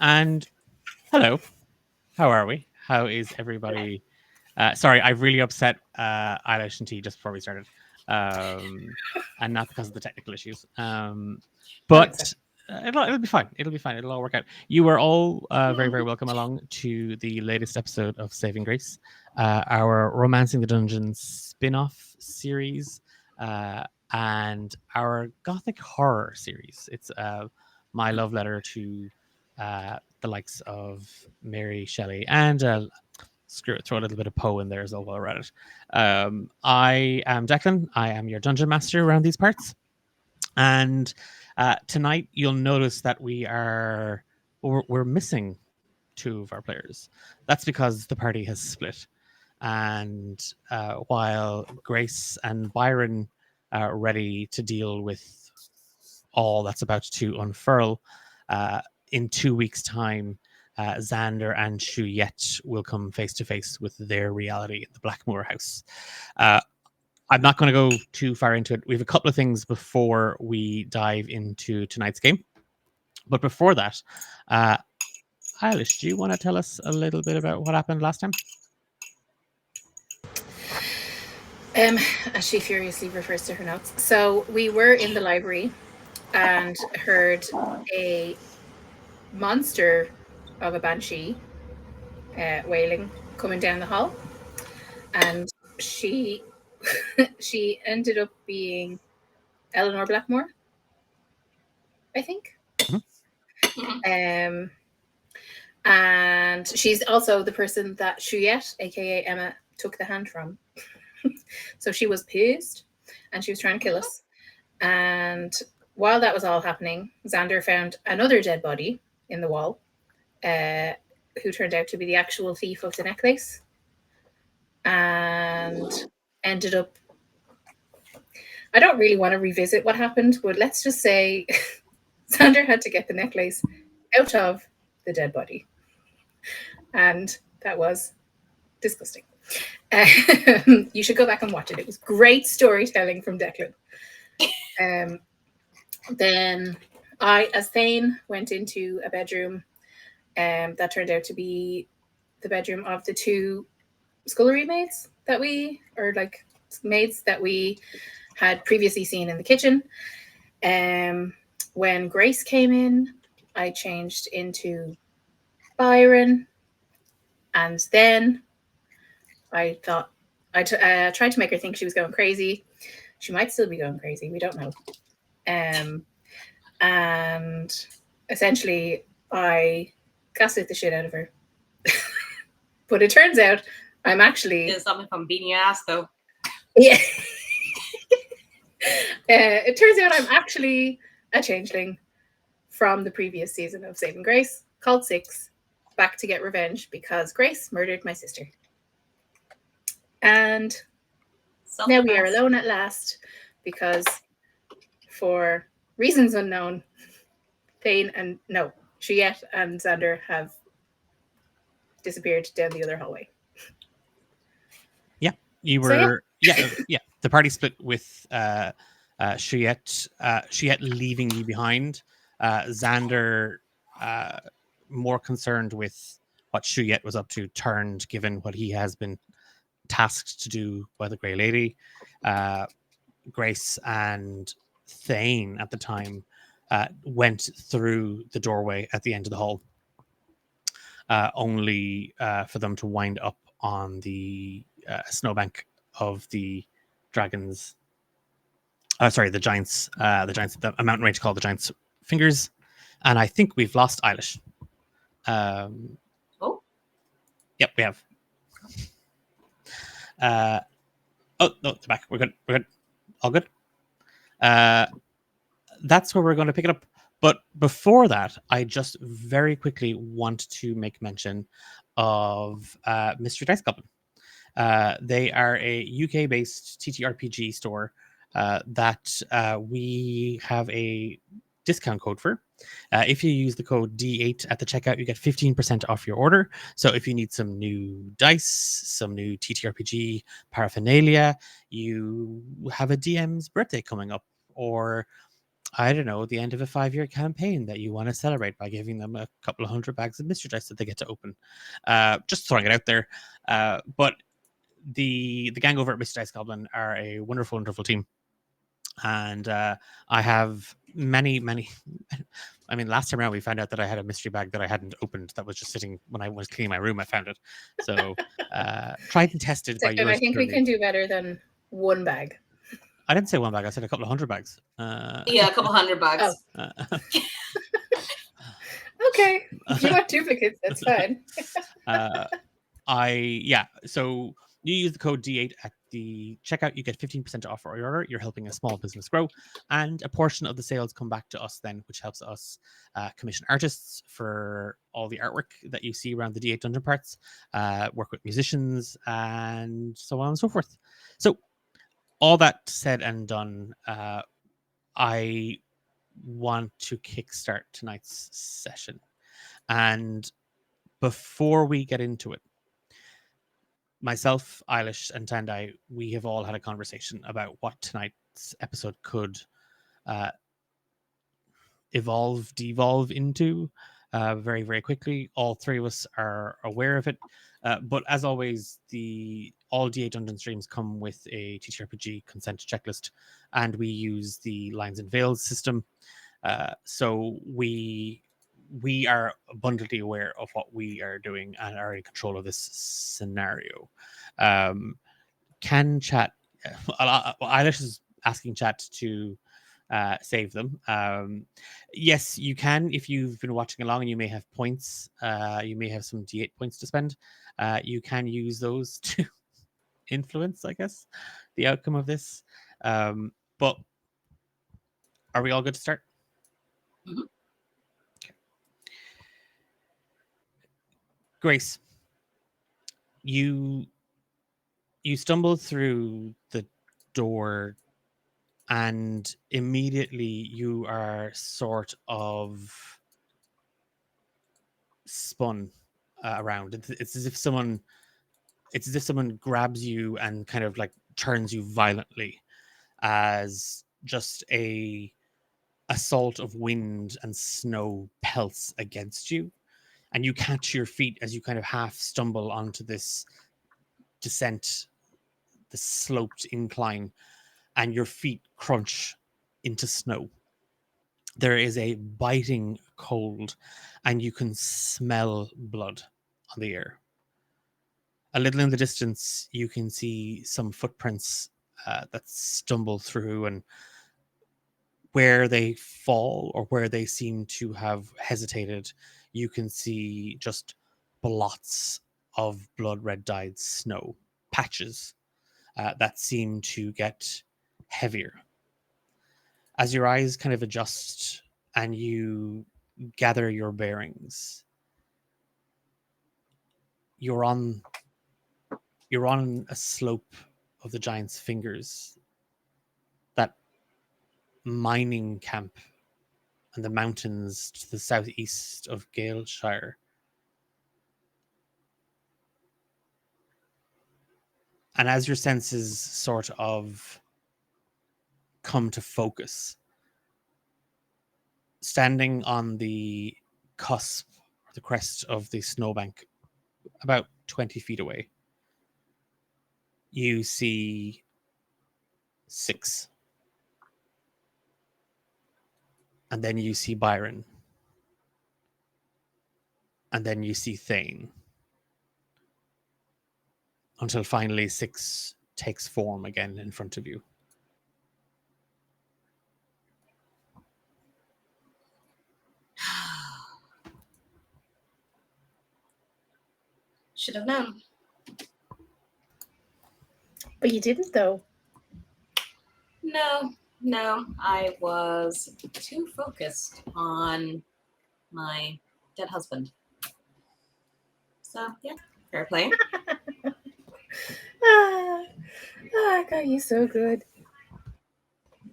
And hello, how are we? How is everybody? Sorry, I've really upset Eilish and T just before we started, um, and not because of the technical issues. Don't accept. But it'll be fine. It'll be fine. It'll all work out. You are all very, very welcome along to the latest episode of Saving Grace, our Romancing the Dungeons spin-off series, and our Gothic horror series. It's my love letter to the likes of Mary Shelley and screw it, throw a little bit of Poe in there as well while we're at it. I am Declan. I am your dungeon master around these parts. And tonight you'll notice that we're missing two of our players. That's because the party has split. And while Grace and Byron are ready to deal with all that's about to unfurl, uh, in 2 weeks' time, Xander and Shuyet will come face to face with their reality in the Blackmoor house. Uh, I'm not going to go too far into it. We have a couple of things before we dive into tonight's game. But before that, uh, Eilish, do you want to tell us a little bit about what happened last time? Um, as she furiously refers to her notes. So we were in the library and heard a monster of a banshee wailing coming down the hall, and she she ended up being Eleanor Blackmore, I think. Um, and she's also the person that Shuyet, aka Emma, took the hand from. So she was pissed, and she was trying to kill us. And while that was all happening, Xander found another dead body in the wall, uh, who turned out to be the actual thief of the necklace, and ended up. I don't really want to revisit what happened, but let's just say Xander had to get the necklace out of the dead body. And that was disgusting. You should go back and watch it. It was great storytelling from Declan. Um, then I, as Thane, went into a bedroom that turned out to be the bedroom of the two scullery maids that we, or like maids that we had previously seen in the kitchen. Um, when Grace came in, I changed into Byron, and then I thought tried to make her think she was going crazy. She might still be going crazy. We don't know. Um, and essentially, I gaslit the shit out of her. But it turns out I'm actually. Is something from beating your ass though. Yeah. It turns out I'm actually a changeling from the previous season of Saving Grace, called Six, back to get revenge because Grace murdered my sister. And now we are alone at last because, for reasons unknown, Thane and no, Shuyet and Xander have disappeared down the other hallway. Yeah, you were. So, yeah. The party split with Shuyet leaving you behind. Xander, more concerned with what Shuyet was up to, turned, given what he has been tasked to do by the Grey Lady. Grace and Thane at the time went through the doorway at the end of the hall, only for them to wind up on the snowbank of the dragons. The giants. A mountain range called the Giants' Fingers, and I think we've lost Eilish. Oh, yep, we have. Oh no, it's back. We're good. We're good. All good. That's where we're going to pick it up. But before that, I just very quickly want to make mention of Mystery Dice Goblin. They are a UK-based TTRPG store that we have a discount code for. If you use the code D8 at the checkout, you get 15% off your order. So if you need some new dice, some new TTRPG paraphernalia, you have a DM's birthday coming up, or I don't know, the end of a 5-year campaign that you want to celebrate by giving them a couple of 100 bags of mystery dice that they get to open. Just throwing it out there. But the gang over at Mystery Dice Goblin are a wonderful, wonderful team. And I have many. I mean, last time around we found out that I had a mystery bag that I hadn't opened that was just sitting when I was cleaning my room. I found it. So tried and tested by Second, I yours think we truly. can do better than one bag. I didn't say one bag. I said a couple of 100 bags. Yeah, a couple 100 bucks. Okay, if you want duplicates, that's fine. So you use the code D8 at the checkout, you get 15% off your order. You're helping a small business grow, and a portion of the sales come back to us then, which helps us commission artists for all the artwork that you see around the D8 dungeon parts, work with musicians, and so on and so forth. So all that said and done, I want to kickstart tonight's session. And before we get into it, myself, Eilish, and Tandai, we have all had a conversation about what tonight's episode could devolve into very, very quickly. All three of us are aware of it. But as always, all D8 Dungeon streams come with a TTRPG consent checklist, and we use the Lines and Veils system. So we are abundantly aware of what we are doing and are in control of this scenario. Can chat? Eilish is asking chat to save them. Yes, you can if you've been watching along and you may have points. You may have some D8 points to spend. You can use those to influence, I guess, the outcome of this. But are we all good to start? Mm-hmm. Okay. Grace, you stumble through the door and immediately you are sort of spun around. It's as if someone grabs you and kind of like turns you violently, as just a assault of wind and snow pelts against you, and you catch your feet as you kind of half stumble onto this descent, the sloped incline, and your feet crunch into snow. There is a biting cold, and you can smell blood on the air. A little in the distance, you can see some footprints that stumble through, and where they fall or where they seem to have hesitated, you can see just blots of blood red dyed snow, patches that seem to get heavier. As your eyes kind of adjust and you gather your bearings, you're on a slope of the Giant's Fingers, that mining camp and the mountains to the southeast of Galeshire. And as your senses sort of come to focus, standing on the cusp or the crest of the snowbank, about 20 feet away, you see 6. And then you see Byron. And then you see Thane. Until finally 6 takes form again in front of you. Should have known. But you didn't, though. No, I was too focused on my dead husband. So, yeah, fair play. I got you so good.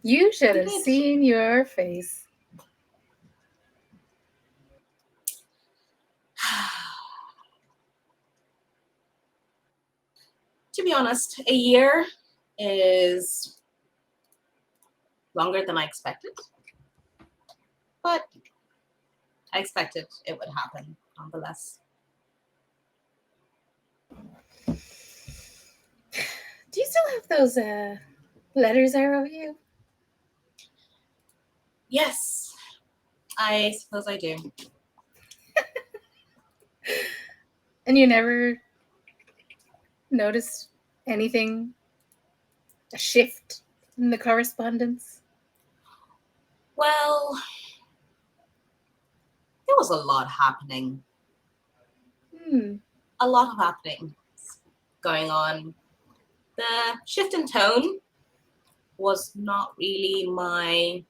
You should have seen your face. To be honest, a year is longer than I expected. but I expected it would happen nonetheless. Do you still have those letters I wrote you? Yes, I suppose I do. And you never noticed anything? A shift in the correspondence? Well, there was a lot happening. A lot of happening going on. The shift in tone was not really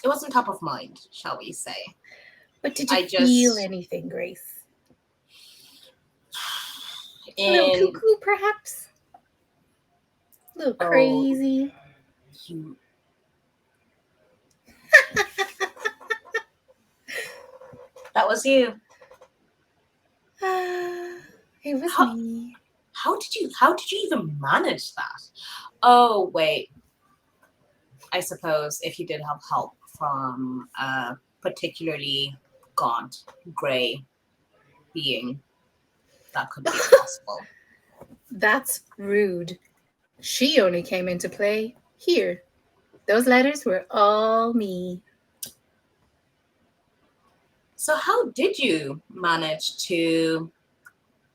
it wasn't top of mind, shall we say. But did you I feel just- anything, Grace? A In little cuckoo, perhaps? A little Oh. crazy? you, that was you. It was How- me. How did you even manage that? Oh wait. I suppose if you did have help from a particularly gaunt, grey being, that could be possible. That's rude. She only came into play here. Those letters were all me. So how did you manage to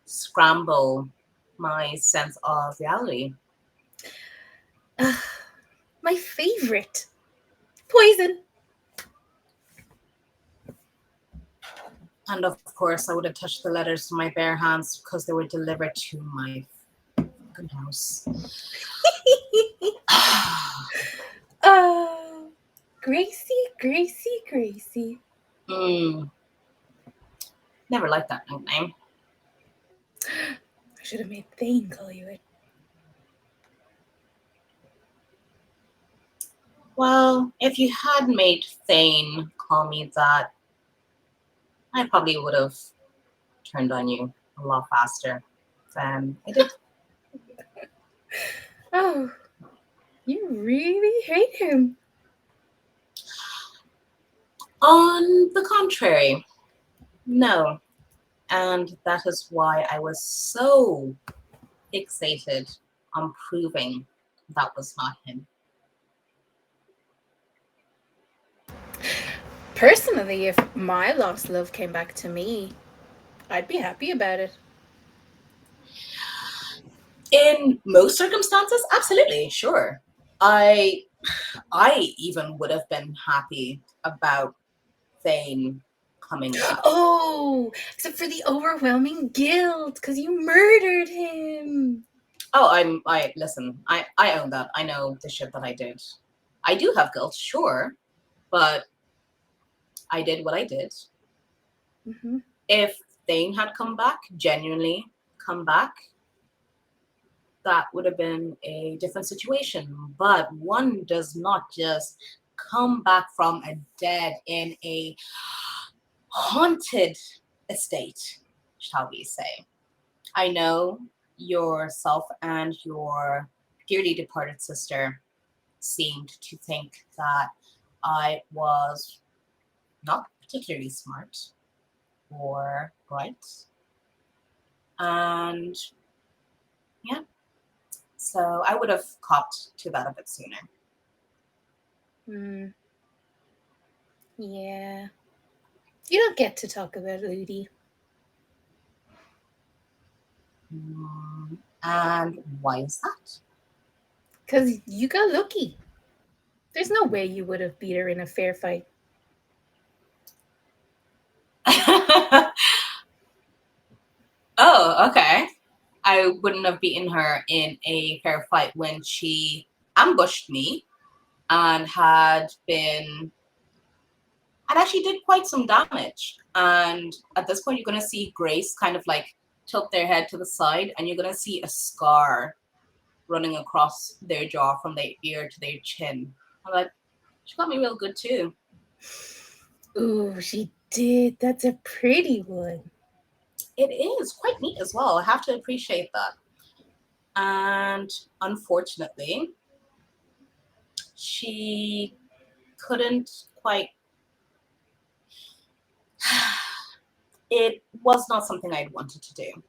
scramble my sense of reality? My favorite. Poison. And of course, I would have touched the letters with my bare hands because they were delivered to my fucking house. Oh, Gracie, Gracie, Gracie. Never liked that nickname. I should have made Thane call you it. Well, if you had made Thane call me that, I probably would have turned on you a lot faster than I did. Oh, you really hate him. On the contrary, no. And that is why I was so fixated on proving that was not him. Personally, if my lost love came back to me, I'd be happy about it. In most circumstances, absolutely, sure. I even would have been happy about Thane coming back. Oh, except for the overwhelming guilt because you murdered him. Oh, I listen, I own that. I know the shit that I did. I do have guilt, sure, but I did what I did. Mm-hmm. If Thane had come back, genuinely come back, that would have been a different situation. But one does not just come back from a dead in a haunted estate, shall we say. I know yourself and your dearly departed sister seemed to think that I was not particularly smart or bright. And yeah, so I would have copped to that a bit sooner. Yeah. You don't get to talk about Udi. And why is that? Because you got lucky. There's no way you would have beat her in a fair fight. Oh, okay. I wouldn't have beaten her in a fair fight when she ambushed me and had actually did quite some damage. And at this point, you're going to see Grace kind of like tilt their head to the side, and you're going to see a scar running across their jaw from their ear to their chin. I'm like, she got me real good too. Ooh, she did. That's a pretty one. It is quite neat as well. I have to appreciate that. And unfortunately, she couldn't quite. It was not something I'd wanted to do.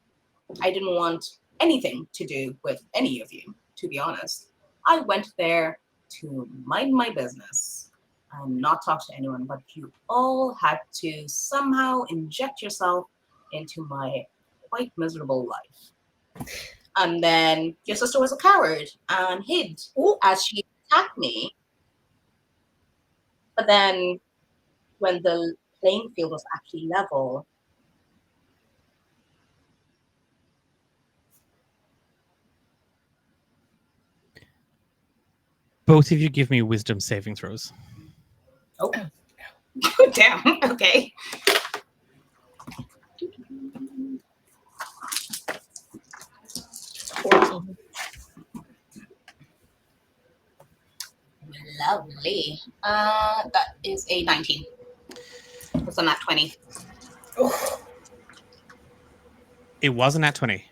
I didn't want anything to do with any of you, to be honest. I went there to mind my business and not talk to anyone, but you all had to somehow inject yourself into my quite miserable life. And then your sister was a coward and hid as she attacked me. But then when the playing field was actually level, Both of you give me wisdom saving throws. oh, damn, okay. Lovely. That is a 19. What's on that 20? Oh, It wasn't at 20.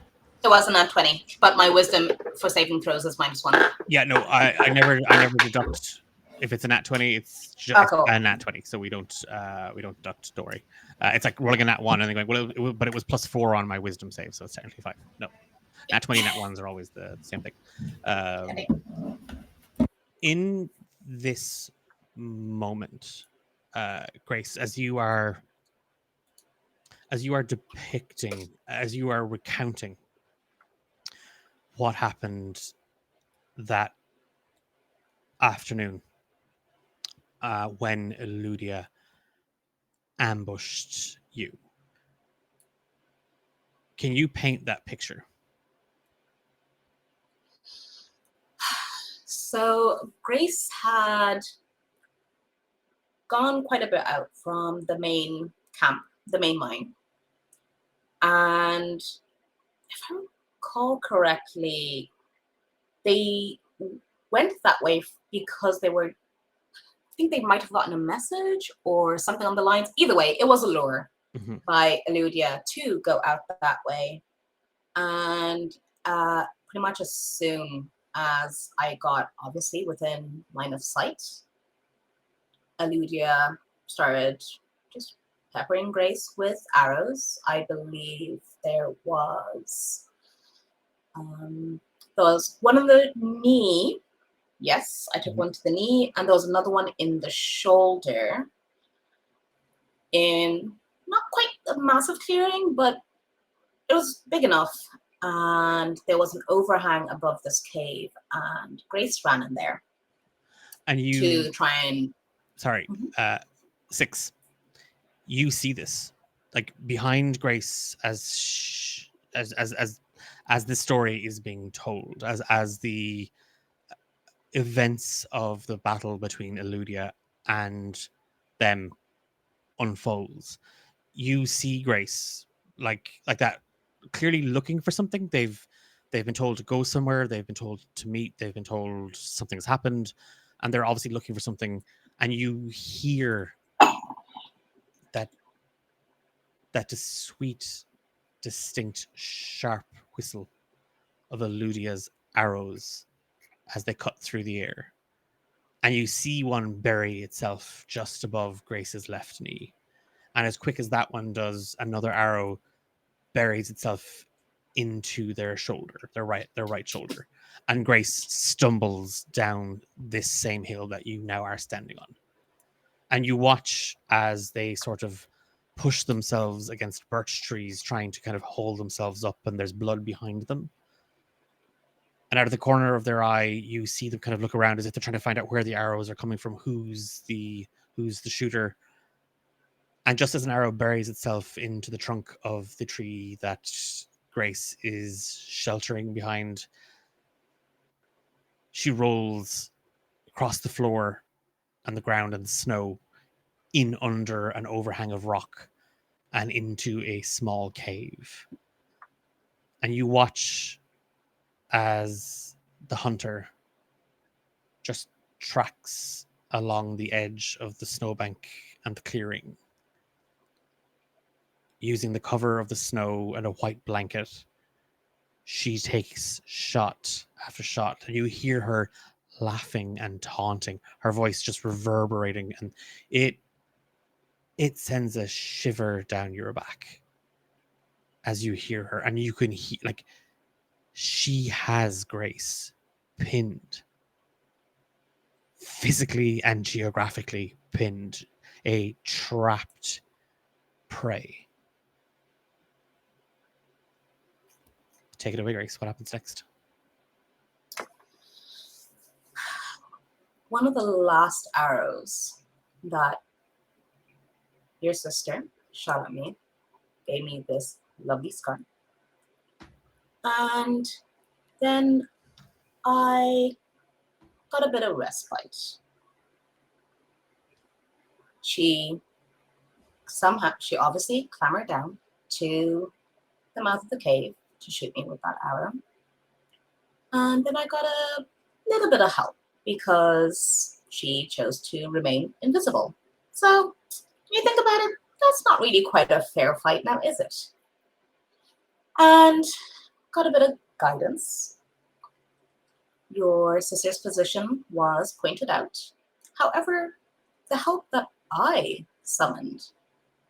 It wasn't at 20, but my wisdom for saving throws is -1. Yeah, no, I never deduct. If it's a nat 20, it's just cool. a nat 20, so we don't deduct. Don't worry. It's like rolling a nat 1 and then going, well, but it was +4 on my wisdom save, so it's technically 5. No, nat 20, nat 1s are always the same thing. In this moment, Grace, as you are depicting, as you are recounting what happened that afternoon when Eludia ambushed you, can you paint that picture? So Grace had gone quite a bit out from the main camp, the main mine. And if I recall correctly, they went that way because they were, I think they might have gotten a message or something on the lines. Either way, it was a lure by Eludia to go out that way. And pretty much as soon as I got obviously within line of sight, Eludia started just peppering Grace with arrows. I believe there was one on the knee. Yes, I took one to the knee, and there was another one in the shoulder. In not quite a massive clearing, but it was big enough. And there was an overhang above this cave, and Grace ran in there. And you to try and 6. You see this, like behind Grace, as this story is being told, as the events of the battle between Eludia and them unfolds. You see Grace like that, clearly looking for something. They've been told to go somewhere. They've been told to meet. They've been told something's happened, and they're obviously looking for something. And you hear that sweet, distinct, sharp whistle of Eludia's arrows as they cut through the air. And you see one bury itself just above Grace's left knee. And as quick as that one does, another arrow buries itself into their shoulder, their right shoulder. And Grace stumbles down this same hill that you now are standing on. And you watch as they sort of push themselves against birch trees, trying to kind of hold themselves up, and there's blood behind them. And out of the corner of their eye, you see them kind of look around as if they're trying to find out where the arrows are coming from, who's the shooter. And just as an arrow buries itself into the trunk of the tree that Grace is sheltering behind, she rolls across the floor and the ground and the snow, in under an overhang of rock and into a small cave. And you watch as the hunter just tracks along the edge of the snowbank and the clearing, using the cover of the snow and a white blanket. She takes shot after shot, and you hear her laughing and taunting, her voice just reverberating, and it sends a shiver down your back as you hear her, and you can hear, like, she has Grace pinned, physically and geographically pinned, a trapped prey. Take it away, Grace. What happens next? One of the last arrows that your sister shot at me gave me this lovely scar. And then I got a bit of respite. She obviously clambered down to the mouth of the cave to shoot me with that arrow. And then I got a little bit of help because she chose to remain invisible. So, when you think about it, that's not really quite a fair fight now, is it? And got a bit of guidance. Your sister's position was pointed out. However, the help that I summoned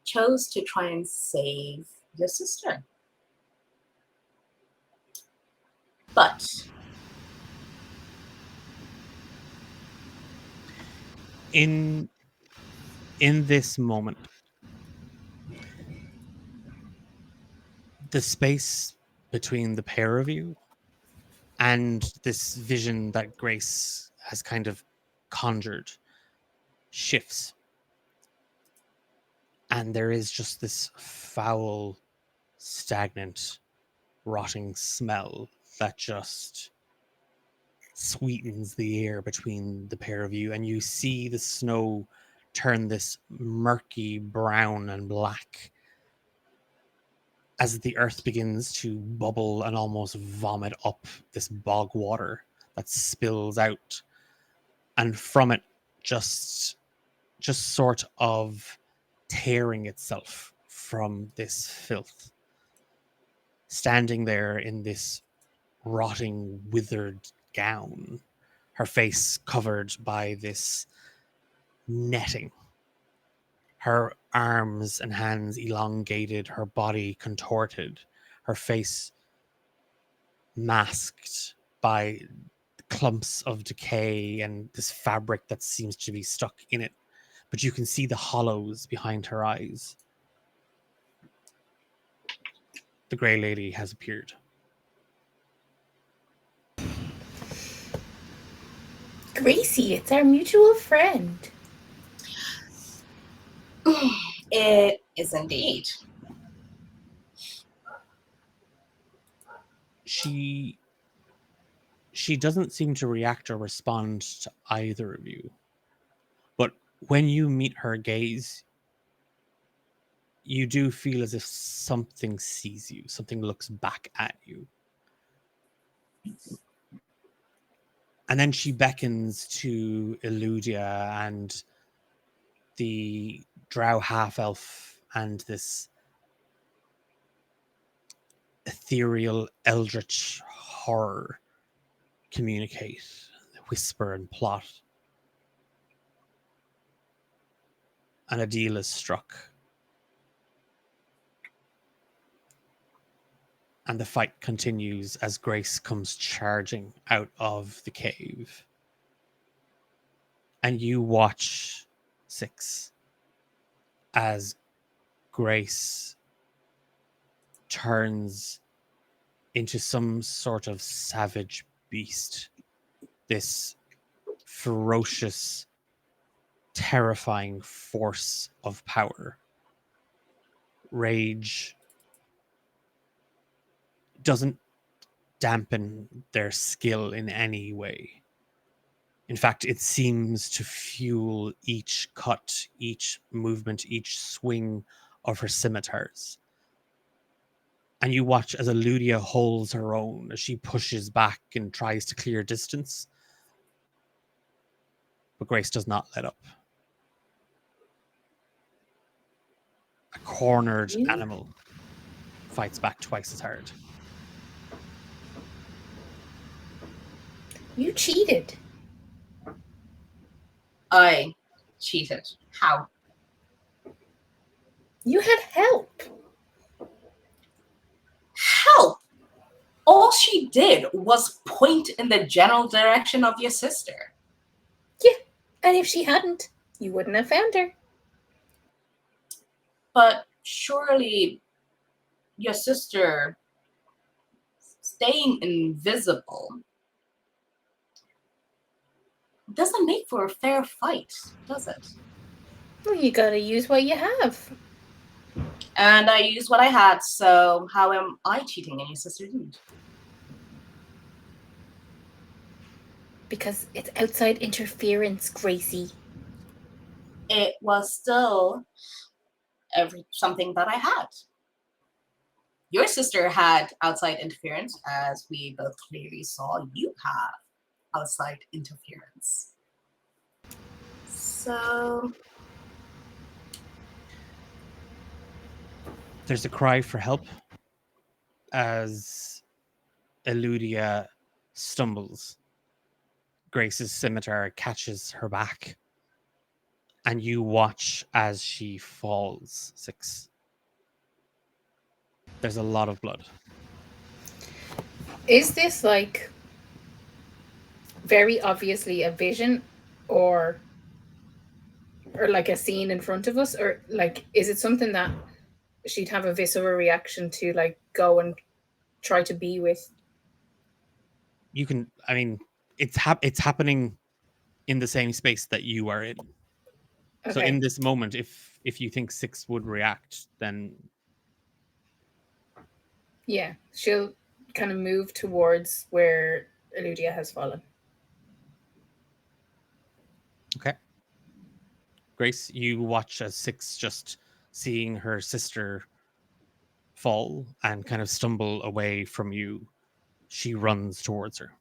chose to try and save your sister. But In this moment, the space between the pair of you and this vision that Grace has kind of conjured shifts. And there is just this foul, stagnant, rotting smell that just sweetens the air between the pair of you. And you see the snow turn this murky brown and black as the earth begins to bubble and almost vomit up this bog water that spills out. And from it, just sort of tearing itself from this filth. Standing there in this rotting, withered gown, her face covered by this netting, her arms and hands elongated, her body contorted, her face masked by clumps of decay and this fabric that seems to be stuck in it. But you can see the hollows behind her eyes. The Grey Lady has appeared. Gracie, it's our mutual friend. it is indeed. She doesn't seem to react or respond to either of you. But when you meet her gaze, you do feel as if something sees you, something looks back at you. And then she beckons to Eludia and the drow half-elf and this ethereal eldritch horror communicate, whisper and plot. And a deal is struck. And the fight continues as Grace comes charging out of the cave. And you watch, Six, as Grace turns into some sort of savage beast. This ferocious, terrifying force of power. Rage doesn't dampen their skill in any way. In fact, it seems to fuel each cut, each movement, each swing of her scimitars. And you watch as Eludia holds her own, as she pushes back and tries to clear distance. But Grace does not let up. A cornered animal fights back twice as hard. You cheated. I cheated. How? You had help. Help! All she did was point in the general direction of your sister. Yeah, and if she hadn't, you wouldn't have found her. But surely your sister staying invisible doesn't make for a fair fight, does it? Well, you gotta use what you have. And I used what I had, so how am I cheating and your sister didn't? Because it's outside interference, Gracie. It was still something that I had. Your sister had outside interference, as we both clearly saw. You have outside interference. So There's a cry for help as Eludia stumbles. Grace's scimitar catches her back, and you watch as she falls. 6. There's a lot of blood. Is this like very obviously a vision or like a scene in front of us, or like is it something that she'd have a visceral reaction to, like go and try to be with? You can, I mean, it's happening in the same space that you are in. So Okay. in this moment, if you think 6 would react, then Yeah, she'll kind of move towards where Eludia has fallen. okay. Grace, you watch as 6, just seeing her sister fall and kind of stumble away from you, she runs towards her.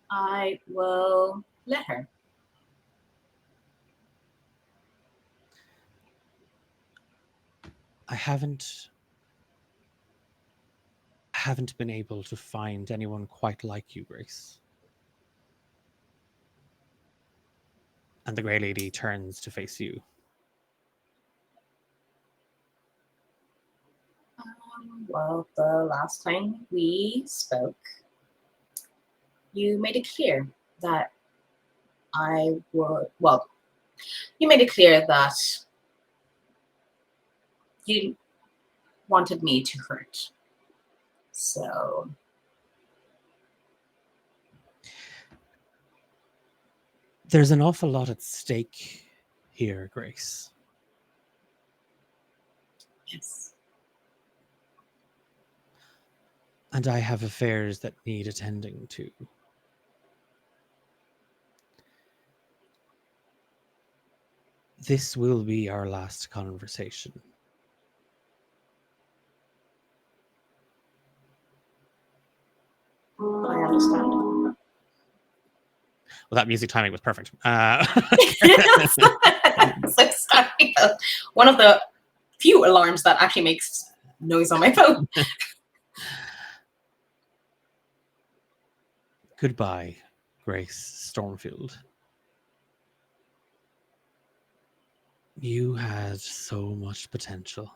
I will let her. I haven't been able to find anyone quite like you, Grace. And the Grey Lady turns to face you. Well, the last time we spoke, you made it clear that you made it clear that you wanted me to hurt. So There's an awful lot at stake here, Grace. yes. And I have affairs that need attending to. This will be our last conversation. I understand. Well, that music timing was perfect. So sorry. One of the few alarms that actually makes noise on my phone. Goodbye, Grace Stormfield. You had so much potential.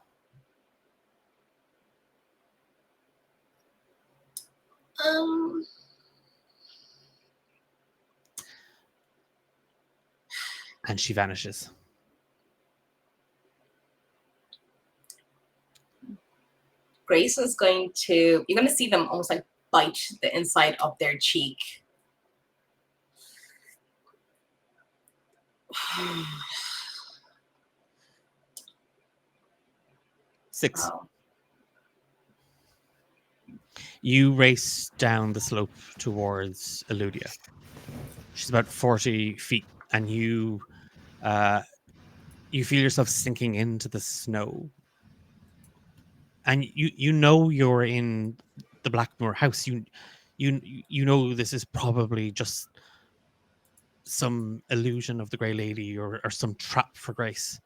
And she vanishes. Grace is you're going to see them almost like bite the inside of their cheek. Six. Oh. You race down the slope towards Eludia. She's about 40 feet, and you feel yourself sinking into the snow. And you know you're in the Blackmoor house. You know this is probably just some illusion of the Grey Lady or some trap for Grace.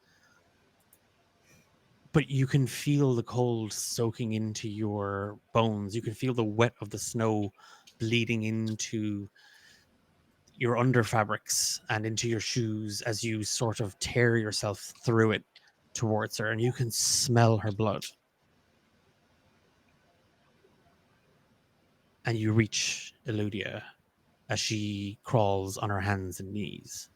But you can feel the cold soaking into your bones. You can feel the wet of the snow bleeding into your under fabrics and into your shoes as you sort of tear yourself through it towards her, and you can smell her blood. And you reach Eludia as she crawls on her hands and knees,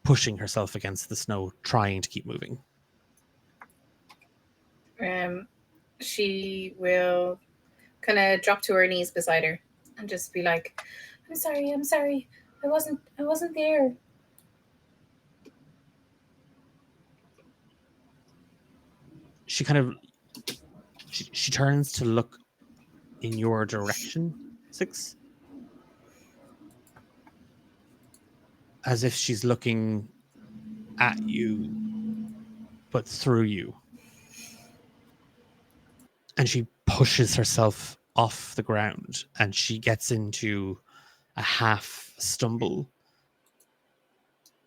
pushing herself against the snow, trying to keep moving. She will kind of drop to her knees beside her and just be like, I'm sorry. I wasn't there. She kind of she turns to look in your direction, Six, as if she's looking at you but through you, and she pushes herself off the ground and she gets into a half stumble,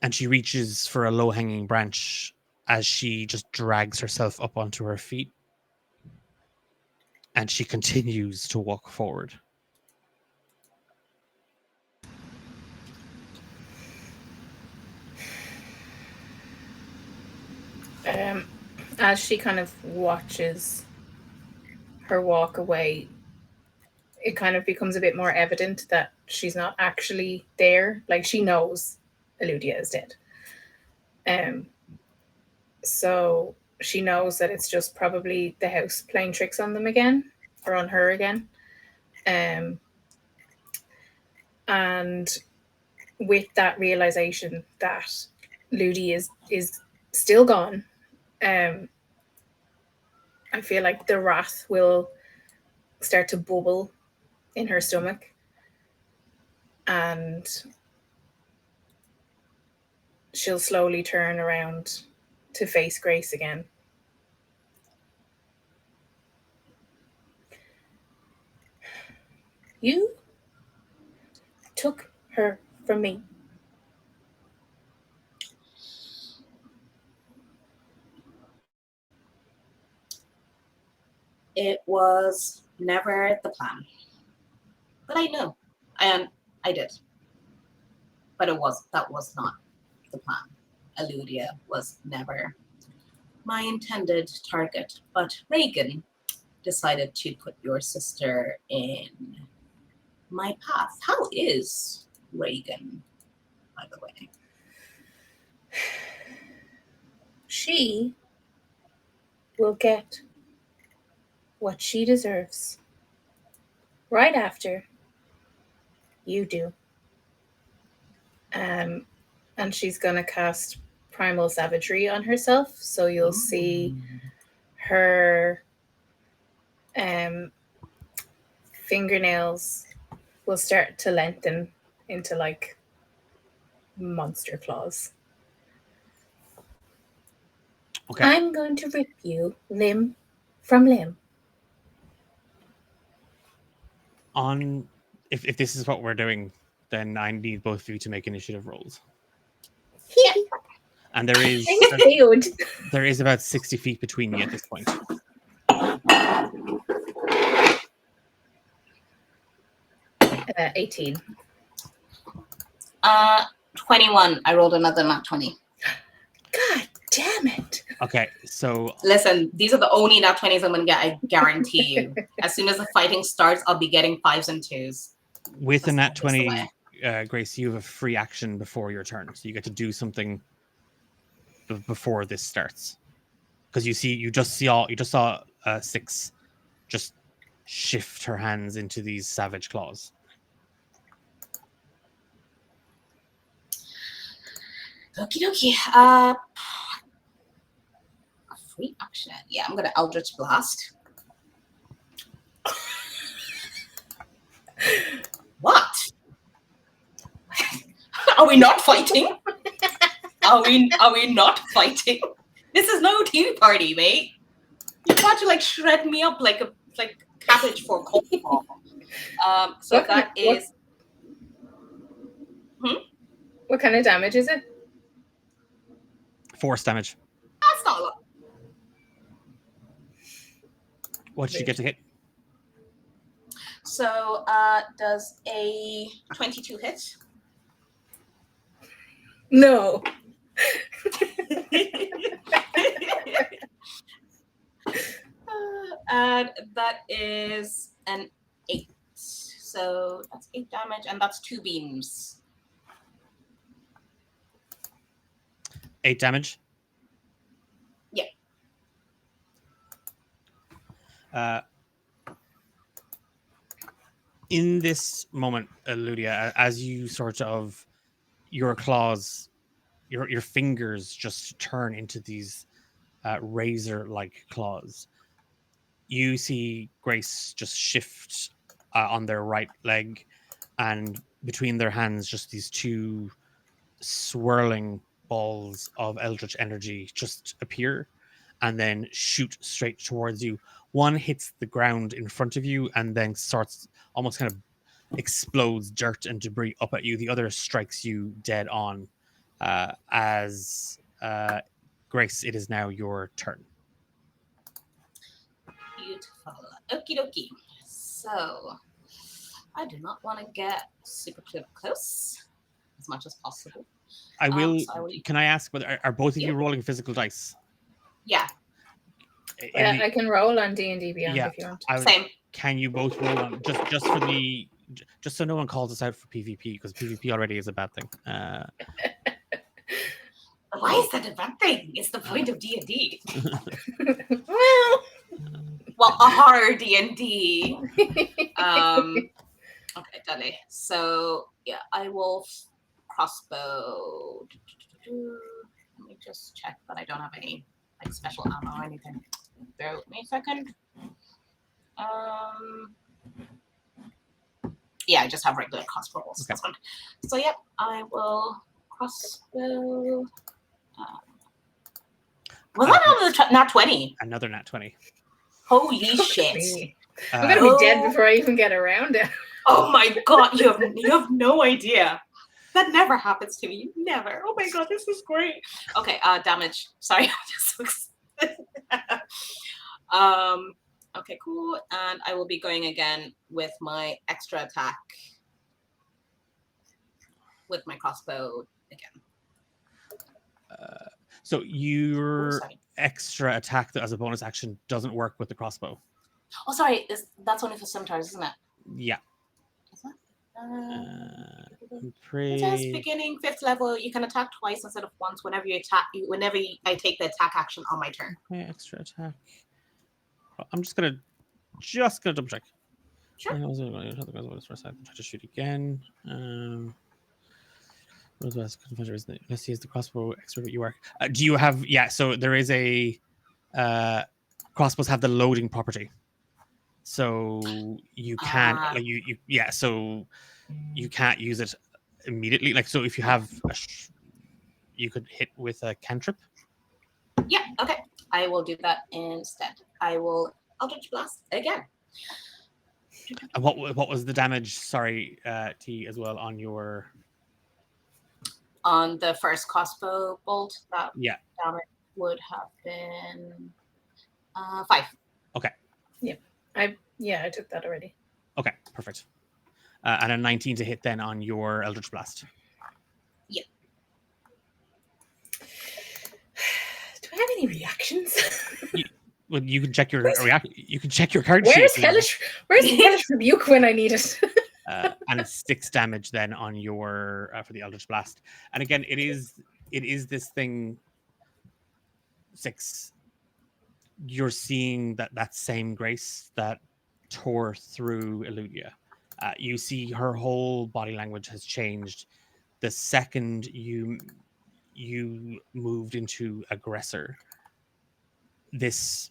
and she reaches for a low-hanging branch as she just drags herself up onto her feet, and she continues to walk forward. As she kind of watches her walk away, it kind of becomes a bit more evident that she's not actually there. Like, she knows Eludia is dead. So she knows that it's just probably the house playing tricks on them again, or on her again. And with that realization that Ludi is still gone, I feel like the wrath will start to bubble in her stomach, and she'll slowly turn around to face Grace again. You took her from me. It was never the plan. But I know. And I did. But that was not the plan. Eludia was never my intended target. But Reagan decided to put your sister in my path. How is Reagan, by the way? She will get what she deserves right after you do. And she's going to cast Primal Savagery on herself. So you'll see her fingernails will start to lengthen into like monster claws. Okay. I'm going to rip you limb from limb. If this is what we're doing, then I need both of you to make initiative rolls. Yeah. And there is there is about 60 feet between you at this point. 18. 21. I rolled another nat 20. God damn it. Okay, so listen, these are the only nat 20s I'm gonna get, I guarantee you. As soon as the fighting starts, I'll be getting 5s and 2s. With a nat 20, Grace, you have a free action before your turn, so you get to do something before this starts. Because you just saw 6 just shift her hands into these savage claws. Okie dokie. A free action. Yeah, I'm gonna Eldritch Blast. What? Are we not fighting? Are we not fighting? This is no tea party, mate. You're about to like shred me up like cabbage for coleslaw. So What that is. What kind of damage is it? Force damage. That's not a lot. What did you get to hit? So does a 22 hit? No. And that is an 8. So that's 8 damage, and that's 2 beams. 8 damage. Yeah. In this moment, Ludia, as you sort of your claws, your fingers just turn into these razor-like claws. You see Grace just shift on their right leg, and between their hands, just these two swirling balls of eldritch energy just appear and then shoot straight towards you. One hits the ground in front of you and then starts almost kind of explodes dirt and debris up at you. The other strikes you dead on. As Grace, it is now your turn. Beautiful. Okie dokie. So I do not want to get super close as much as possible. I will. so Can I ask whether are both of Yeah. you rolling physical dice? Yeah, I can roll on D&D Beyond Yeah, if you want. same. Can you both roll on just for the just so no one calls us out for PvP, because PvP already is a bad thing. Why is that a bad thing? It's the point of D&D. Well, Well, a horror D&D. Okay, done. So yeah, I will crossbow. Let me just check that I don't have any like special ammo or anything. Bear with me a second. Yeah, I just have regular crossbows. Okay. That's fine. So yep, I will crossbow. Was that another nat 20? Another nat 20. Holy fuck shit! me. I'm gonna be dead before I even get around it. Oh my god, you have no idea. That never happens to me. Never. Oh my god, this is great. Okay, damage. Sorry, I'm just so excited. Okay, cool. And I will be going again with my extra attack with my crossbow again. So your sorry. extra attack as a bonus action doesn't work with the crossbow. Oh, sorry. That's only for scimitars, isn't it? Yeah. Is it? Pretty... It says beginning 5th level. You can attack twice instead of once whenever you attack. Whenever I take the attack action on my turn. Okay, extra attack. I'm just gonna double check. Sure. For a second. Try to shoot again. Let's see, is the crossbow extra that you work? Do you have? Yeah. So there is a crossbows have the loading property, so you can't like you yeah. So you can't use it immediately. Like so, if you have you could hit with a cantrip. Yeah. Okay. I will do that instead. I will Eldritch Blast again. And what was the damage? Sorry, T as well on your. On the first crossbow bolt, that damage would have been 5. Okay. Yeah, I took that already. Okay, perfect. And a 19 to hit then on your Eldritch Blast. Yeah. Do I have any reactions? You can check your You can check your card sheet. Where's Hellish Rebuke when I need it? And it's 6 damage then on your for the Eldritch Blast. And again, it is this thing 6. You're seeing that same Grace that tore through Eludia. You see her whole body language has changed the second you moved into aggressor. This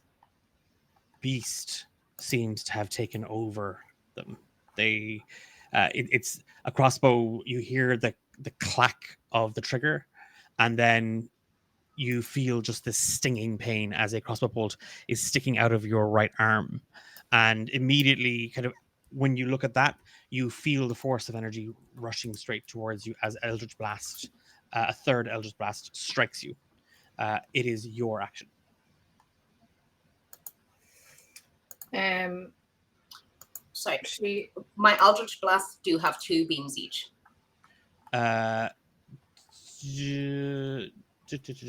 beast seems to have taken over them. It's a crossbow. You hear the clack of the trigger, and then you feel just this stinging pain as a crossbow bolt is sticking out of your right arm, and immediately, kind of when you look at that, you feel the force of energy rushing straight towards you as Eldritch Blast, a third Eldritch Blast strikes you. It is your action. sorry. My Eldritch Blasts do have 2 beams each.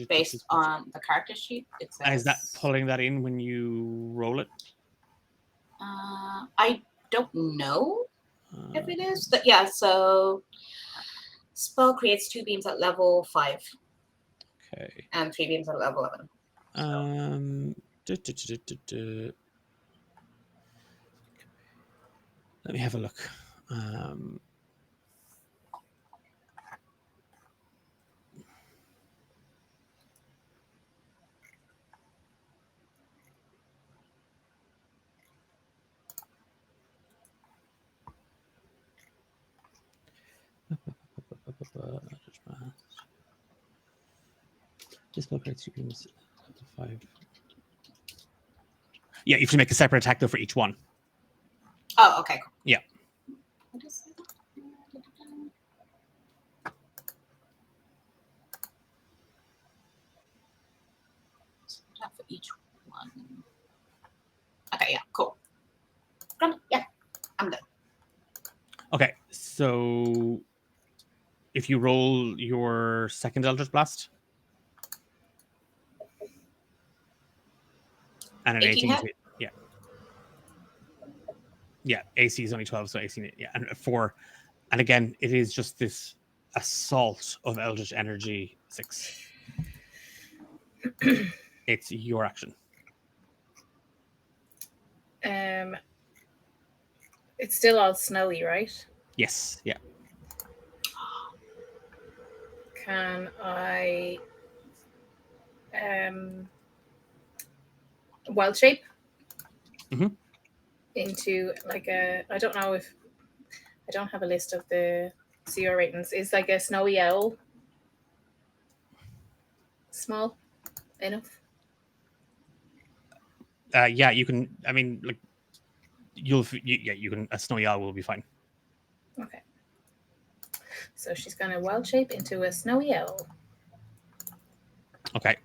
Based on the character sheet, it says. Is that pulling that in when you roll it? I don't know if it is. But yeah, so spell creates 2 beams at level 5. Okay. And 3 beams at level 11. Let me have a look. This spell creates 2 beams at 5. Yeah, you have to make a separate attack though for each one. Oh, okay. Cool. Yeah. What is it? For each one. Okay, yeah, cool. Yeah, I'm done. Okay, so if you roll your second Eldritch Blast and an 18 hit? yeah, AC is only 12, so 18, yeah, and 4. And again, it is just this assault of Eldritch Energy 6. It's your action. It's still all snowy, right? Yes, yeah. Can I wild shape into like a, I don't know if, I don't have a list of the CR ratings. Is like a snowy owl small enough? Yeah, you can, I mean, like, you can, a snowy owl will be fine. Okay. So she's going to wild shape into a snowy owl. Okay.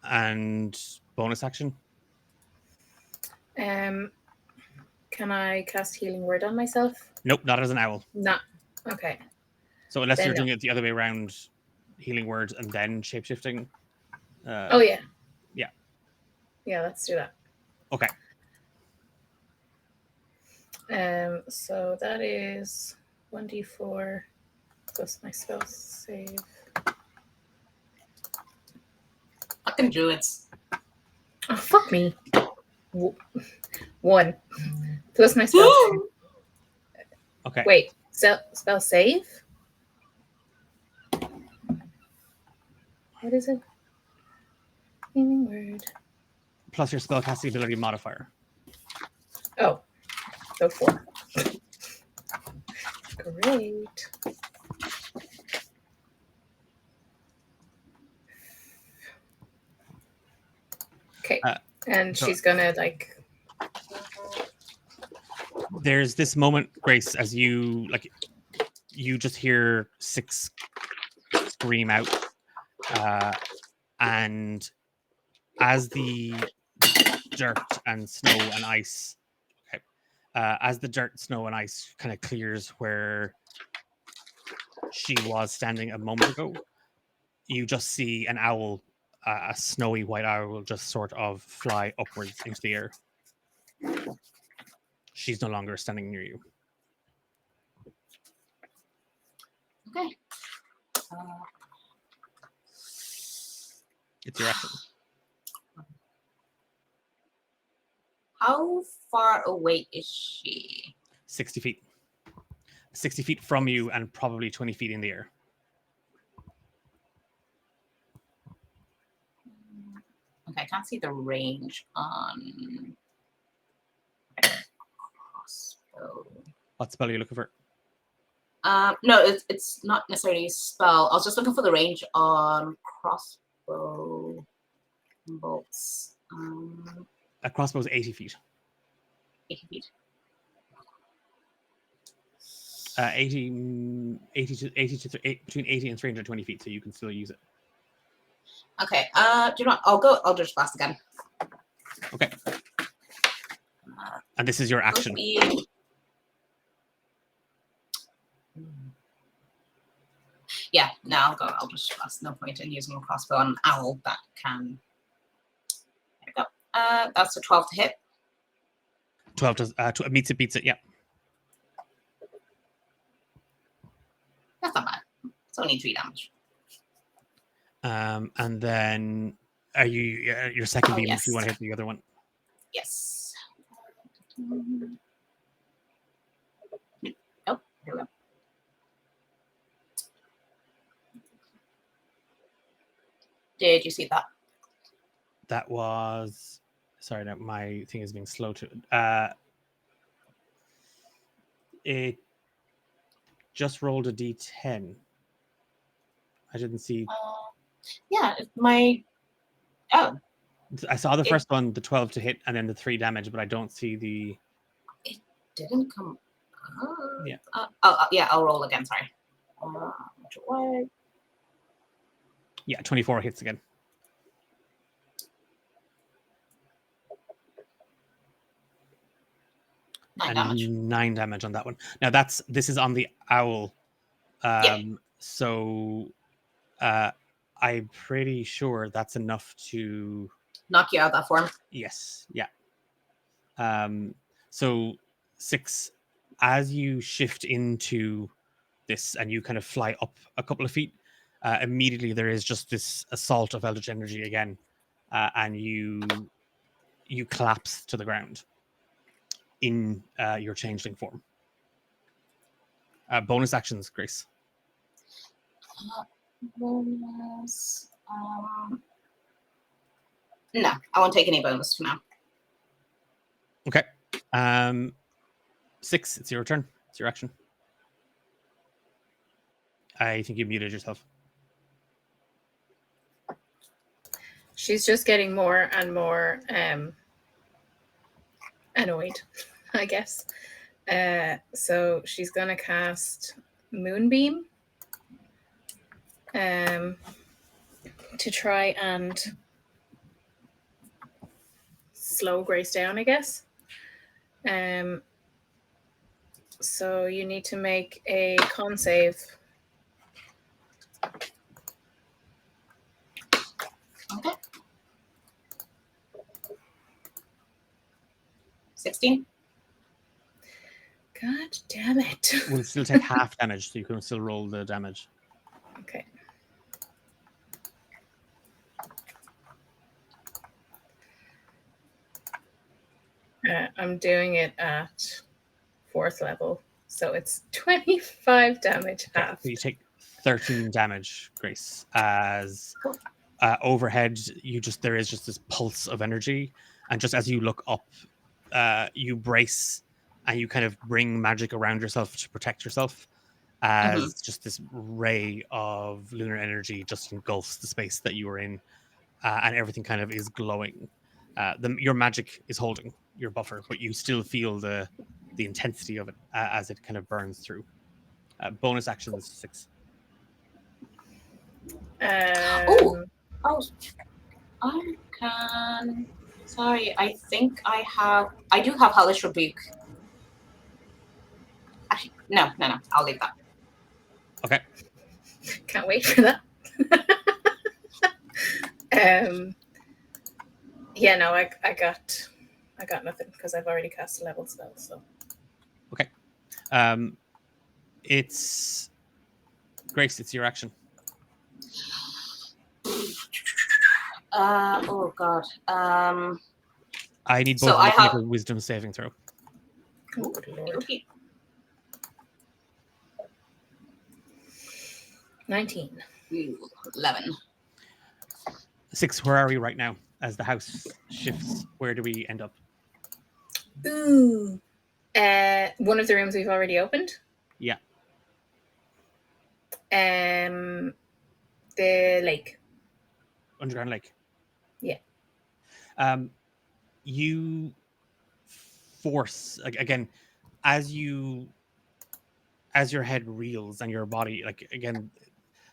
And bonus action? Can I cast Healing Word on myself? Nope, not as an owl. Not. Okay. So unless Then you're no. doing it the other way around, Healing Word and then shapeshifting. Oh, yeah. Yeah. Yeah, let's do that. Okay. So that is 1d4 plus my spell save. Fucking druids. Oh, fuck me. 1 plus my spell save. Okay. Wait, spell save? What is it? Healing Word. Plus your spellcasting ability modifier. Oh, so 4. Great. Okay, and so- she's gonna like. There's this moment, Grace, as you just hear 6 scream out, and as the dirt and snow and ice, as the dirt, snow, and ice kind of clears where she was standing a moment ago, you just see an owl, a snowy white owl, just sort of fly upwards into the air. She's no longer standing near you. Okay. It's your action. How far away is she? 60 feet. 60 feet from you and probably 20 feet in the air. Okay, I can't see the range on crossbow. What spell are you looking for? No, it's not necessarily a spell. I was just looking for the range on crossbow bolts. A crossbow is 80 feet. 80 feet. 80 between 80 and 320 feet, so you can still use it. Okay. Do you know what? I'll go Eldritch Blast again. Okay. And this is your action. Yeah, no, I'll go. I'll just. That's no point in using a crossbow on an owl that can. There we go. That's a 12 to hit. 12 does meets it, beats it. Yeah. That's not bad. It's only 3 damage. And then are you your second Oh, beam if yes. you want to hit the other one? Yes. Oh, here we go. Did you see that? That was sorry, no, my thing is being slow to it just rolled a d10. I didn't see. Yeah, my. Oh, I saw the first one, the 12 to hit, and then the 3 damage, but I don't see the. it didn't come. Yeah. Yeah, I'll roll again. Sorry. Which way? Yeah, 24 hits again. Nine And damage. 9 damage on that one. Now this is on the owl. So I'm pretty sure that's enough to Knock you out that form. yes, yeah. So 6, as you shift into this and you kind of fly up a couple of feet, immediately there is just this assault of eldritch energy again, and you collapse to the ground in your changeling form. Bonus actions, Grace. Bonus. No, I won't take any bonus for now. Okay. 6, it's your turn. It's your action. I think you muted yourself. She's just getting more and more annoyed, I guess. So she's gonna cast Moonbeam to try and slow Grace down, I guess. So you need to make a con save. Okay. 16. God damn it. We'll still take half damage, so you can still roll the damage. Okay. I'm doing it at 4th level, so it's 25 damage Okay, half. so you take 13 damage, Grace. As overhead, there is just this pulse of energy, and just as you look up, you brace and you kind of bring magic around yourself to protect yourself, as just this ray of lunar energy just engulfs the space that you were in, and everything kind of is glowing. Your magic is holding your buffer, but you still feel the intensity of it as it kind of burns through. Bonus action is 6. Oh, I can. Sorry, I think I do have Hellish Rebuke. Actually, no. I'll leave that. Okay. Can't wait for that. Yeah, no, I got nothing because I've already cast a level spell. So. Okay. It's Grace. It's your action. Oh God. I need both So of you to make have a wisdom saving throw. Oh, good lord. Okay. 19. 11. 6. Where are we right now? As the house shifts, where do we end up? Ooh. One of the rooms we've already opened. Yeah. The lake. Underground lake. Yeah. You force again as your head reels and your body again.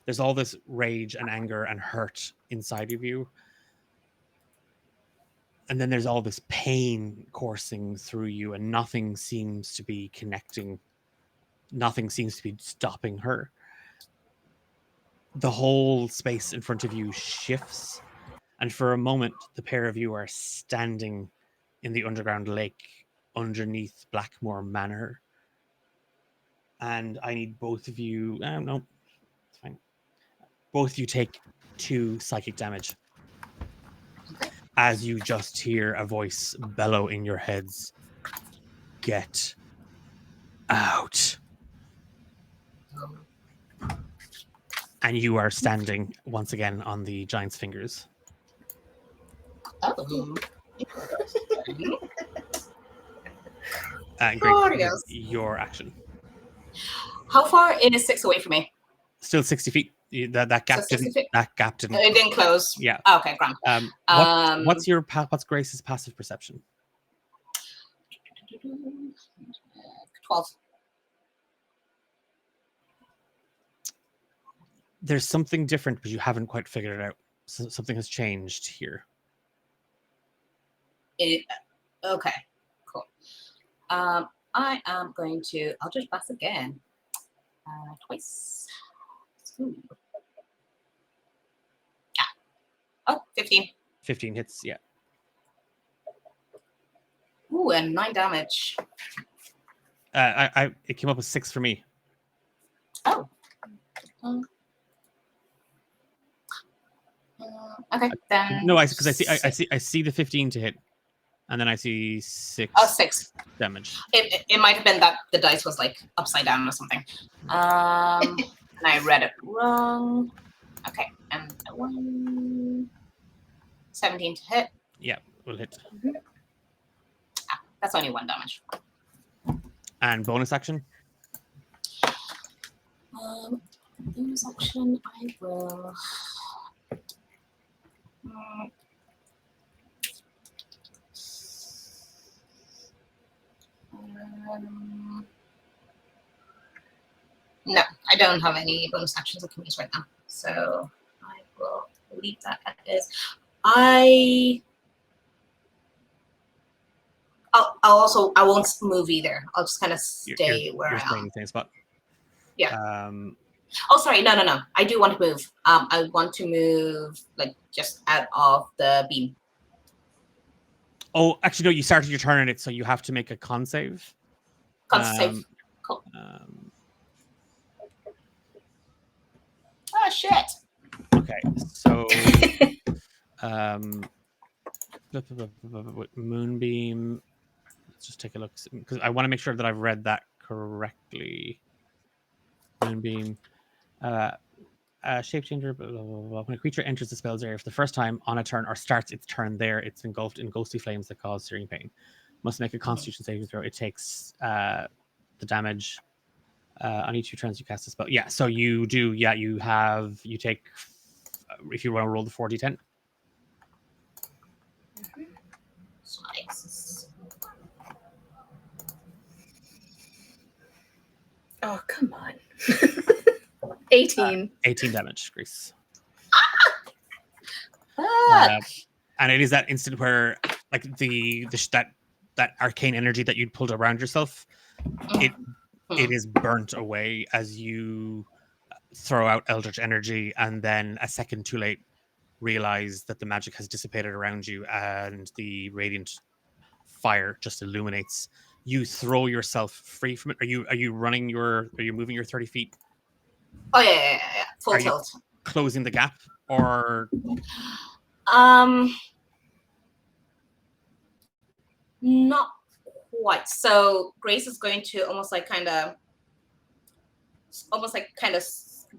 There's all this rage and anger and hurt inside of you. And then there's all this pain coursing through you, and nothing seems to be connecting. Nothing seems to be stopping her. the whole space in front of you shifts, and for a moment, the pair of you are standing in the underground lake underneath Blackmore Manor. And I need both of you. No, it's fine. Both of you take 2 psychic damage as you just hear a voice bellow in your heads. Get out. And you are standing once again on the giant's fingers. Oh. Great. Glorious. Your action. How far is 6 away from me? Still 60 feet. That gap So 60 didn't. feet? That gap didn't. It didn't close. Yeah. Oh, okay, grand. What's Grace's passive perception? 12. There's something different, but you haven't quite figured it out. So something has changed here. Okay, cool. I am going to Eldritch Blast again. Twice. Ooh. Yeah. Oh, 15. 15 hits, yeah. Ooh, and 9 damage. It came up with 6 for me. Oh. Okay, then. No, because I see the 15 to hit, and then I see 6. Oh, 6 damage. It might have been that the dice was like upside down or something. And I read it wrong. Okay, and 17 to hit. Yeah, will hit. That's only 1 damage. And bonus action? Bonus action, I will. No, I don't have any bonus actions I can use right now, so I will leave that as is. I won't move either. I'll just kind of stay where I am. In the same spot. Yeah. Oh, sorry. No. I do want to move. I want to move like just out of the beam. Oh, actually, no. You started your turn in it, so you have to make a con save. Con save. Cool. Oh shit. Okay, so Moonbeam. Let's just take a look because I want to make sure that I've read that correctly. Moonbeam. Shape changer. Blah, blah, blah, blah. When a creature enters the spell's area for the first time on a turn or starts its turn there, it's engulfed in ghostly flames that cause searing pain. Must make a Constitution saving throw. It takes the damage on each 2 turns you cast a spell. Yeah, so you do. Yeah, you take. If you want to roll the 4d10. Oh, come on. 18. 18 damage, Grace. Fuck. And it is that instant where, like, that arcane energy that you'd pulled around yourself, it is burnt away as you throw out Eldritch energy, and then a second too late realize that the magic has dissipated around you, and the radiant fire just illuminates. You throw yourself free from it. Are you moving your 30 feet? Oh yeah. Full Are tilt. you closing the gap, or not quite. So Grace is going to almost like kind of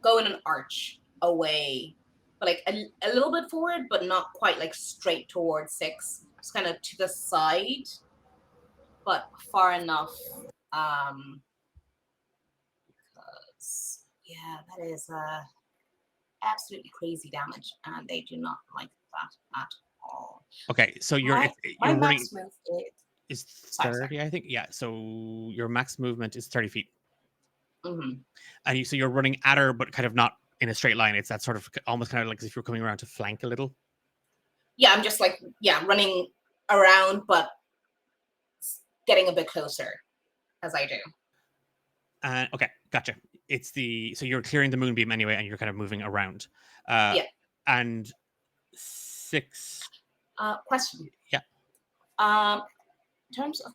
go in an arch away, but like a little bit forward, but not quite like straight towards 6. Just kind of to the side, but far enough. Because that is absolutely crazy damage, and they do not like that at all. okay? So you're my running. max move Is 30, I think. Yeah. So your max movement is 30 feet. Mm-hmm. And so you're running at her, but kind of not in a straight line. It's that sort of almost kind of like as if you're coming around to flank a little. Yeah, I'm just like running around, but getting a bit closer as I do. Okay, gotcha. it's so you're clearing the moonbeam anyway, and you're kind of moving around. Yeah. And 6. Question. Yeah. In terms of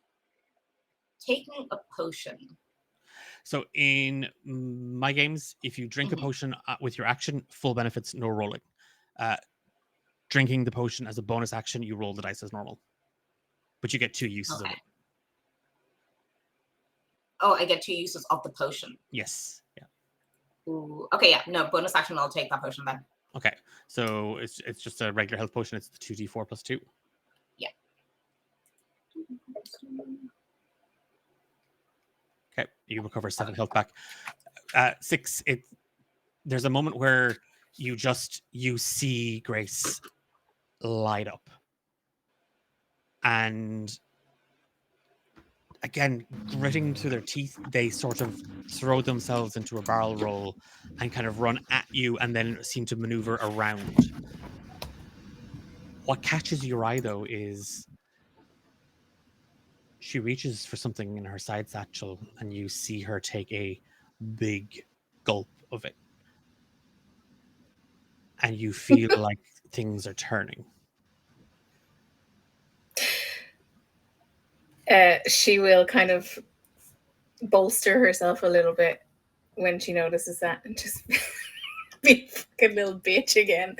taking a potion. So in my games, if you drink a potion with your action, full benefits, no rolling. Drinking the potion as a bonus action, you roll the dice as normal, but you get 2 uses of it. Oh, I get 2 uses of the potion. Yes. Yeah. Ooh. Okay. Yeah. No bonus action. I'll take that potion then. Okay. So it's just a regular health potion. It's the 2d4 plus 2. Yeah. Okay. You recover 7 health back. 6. There's a moment where you see Grace light up, and again, gritting through their teeth, they sort of throw themselves into a barrel roll and kind of run at you, and then seem to maneuver around. What catches your eye, though, is she reaches for something in her side satchel, and you see her take a big gulp of it. And you feel like things are turning. She will kind of bolster herself a little bit when she notices that and just be a fucking little bitch again.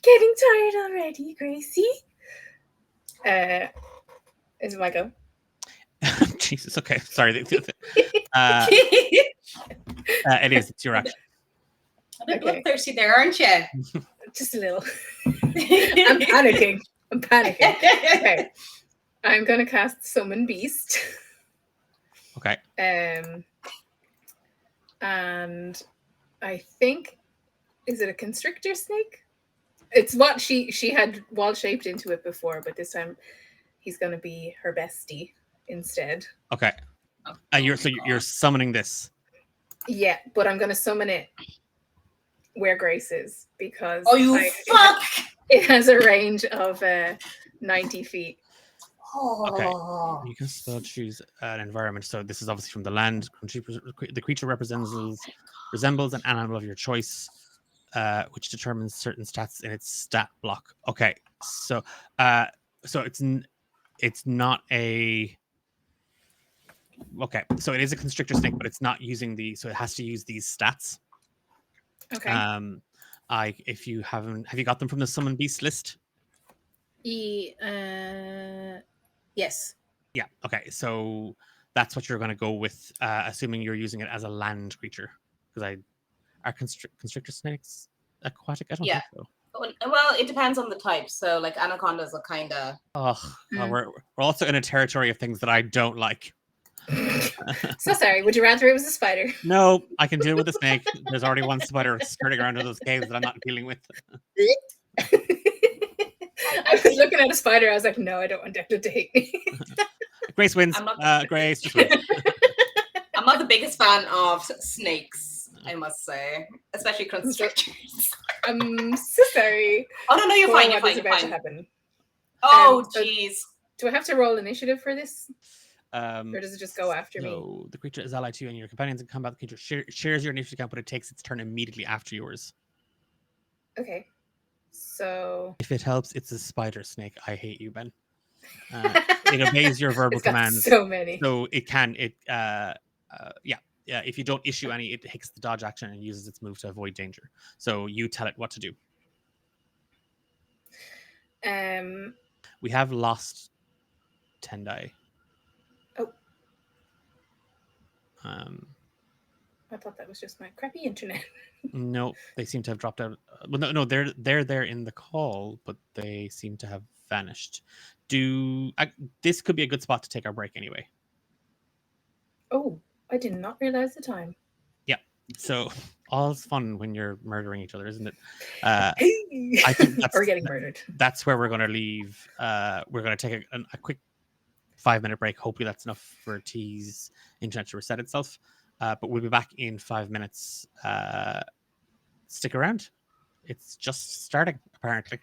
Getting tired already, Gracie? Is it my go? Jesus, okay. Sorry. It is. It's your action. A bit bloodthirsty there, aren't you? Just a little. I'm panicking. Okay. I'm going to cast Summon Beast. Okay. And I think, is it a constrictor snake? It's what she had wall shaped into it before, but this time he's going to be her bestie instead. Okay. You're summoning this. Yeah, but I'm going to summon it where Grace is, because it has a range of 90 feet. Okay. You can still choose an environment. So this is obviously from the land. The creature resembles an animal of your choice, which determines certain stats in its stat block. Okay. So it's not a. Okay. So it is a constrictor snake, but it's not using so it has to use these stats. Okay. If you haven't, have you got them from the Summon Beast list? Yes. Yeah. Okay. So that's what you're going to go with, assuming you're using it as a land creature. Because are constrictor snakes aquatic? I don't think so. Well, it depends on the type. So, like anacondas are kind of. We're also in a territory of things that I don't like. So sorry. Would you rather it was a spider? No, I can deal with a snake. There's already one spider skirting around in those caves that I'm not dealing with. I was looking at a spider. I was like, no, I don't want them to date me. Grace wins. Grace just wins. I'm not the biggest fan of snakes, I must say, especially constrictors. I'm so sorry. Oh no, you're fine. You're fine. You're fine. To happen. Oh jeez. Do I have to roll initiative for this? Or does it just go after me? No, the creature is allied to you, and your companions in combat. The creature shares your initiative count, but it takes its turn immediately after yours. Okay. So if it helps, it's a spider snake. I hate you, Ben. It obeys your verbal commands. So many. So it can. If you don't issue any, it takes the dodge action and uses its move to avoid danger. So you tell it what to do. We have lost Tendai. Oh. I thought that was just my crappy internet. No, they seem to have dropped out. Well, no, they're there in the call, but they seem to have vanished. This could be a good spot to take our break anyway. Oh, I did not realize the time. Yeah. So all's fun when you're murdering each other, isn't it? I think or getting murdered. That's where we're going to leave. We're going to take a quick 5-minute break. Hopefully that's enough for T's internet to reset itself. But we'll be back in 5 minutes. Stick around. It's just starting, apparently.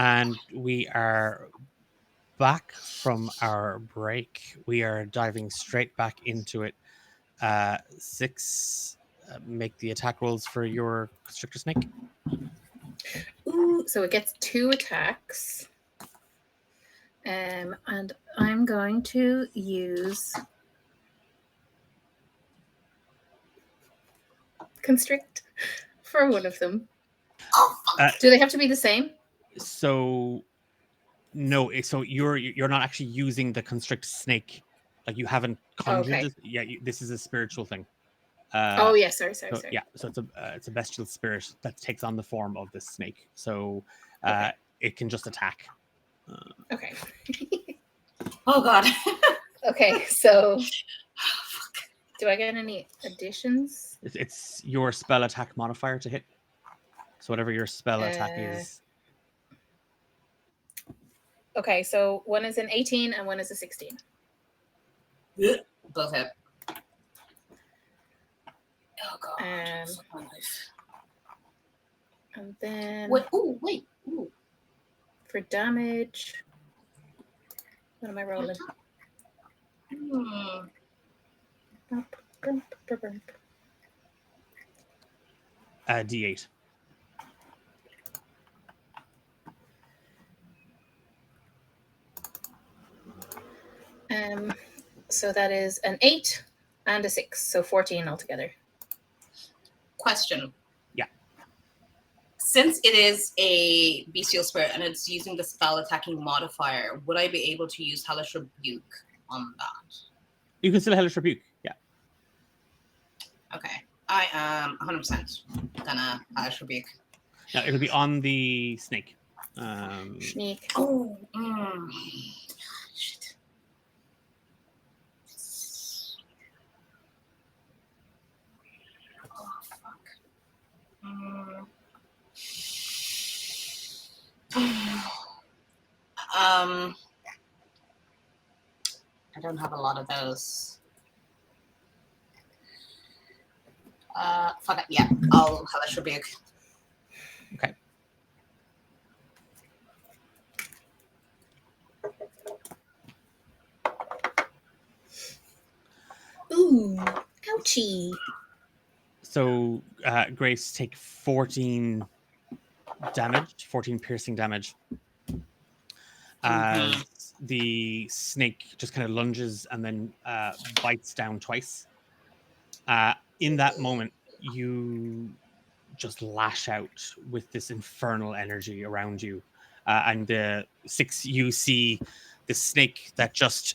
And we are back from our break. We are diving straight back into it. Six, make the attack rolls for your constrictor snake. Ooh, so it gets 2 attacks. And I'm going to use constrict for one of them. Do they have to be the same? So no, so you're not actually using the constrict snake. Like you haven't conjured Okay. this. Yeah, this is a spiritual thing. Oh yeah, sorry. So, yeah, so it's a bestial spirit that takes on the form of this snake. So Okay. it can just attack. Okay. Oh God. Okay, so do I get any additions? It's your spell attack modifier to hit. So whatever your spell attack is. Okay, so one is an 18 and one is a 16. Both hit. Oh God. And then Wait. Ooh. for damage, what am I rolling? D8. So that is an 8 and a 6, so 14 altogether. Question. Yeah. Since it is a bestial spirit and it's using the spell attacking modifier, would I be able to use Hellish Rebuke on that? You can still Hellish Rebuke, yeah. Okay. I am 100% gonna Hellish Rebuke. No, it'll be on the snake. Sneak. Oh, shit. Oh, fuck. I don't have a lot of those. Fuck it. Yeah, I'll Hellish Rebuke. Okay. Ooh, ouchie. So Grace, take 14 damage, 14 piercing damage. As the snake just kind of lunges and then bites down twice. In that moment, you just lash out with this infernal energy around you. And the Six, you see the snake that just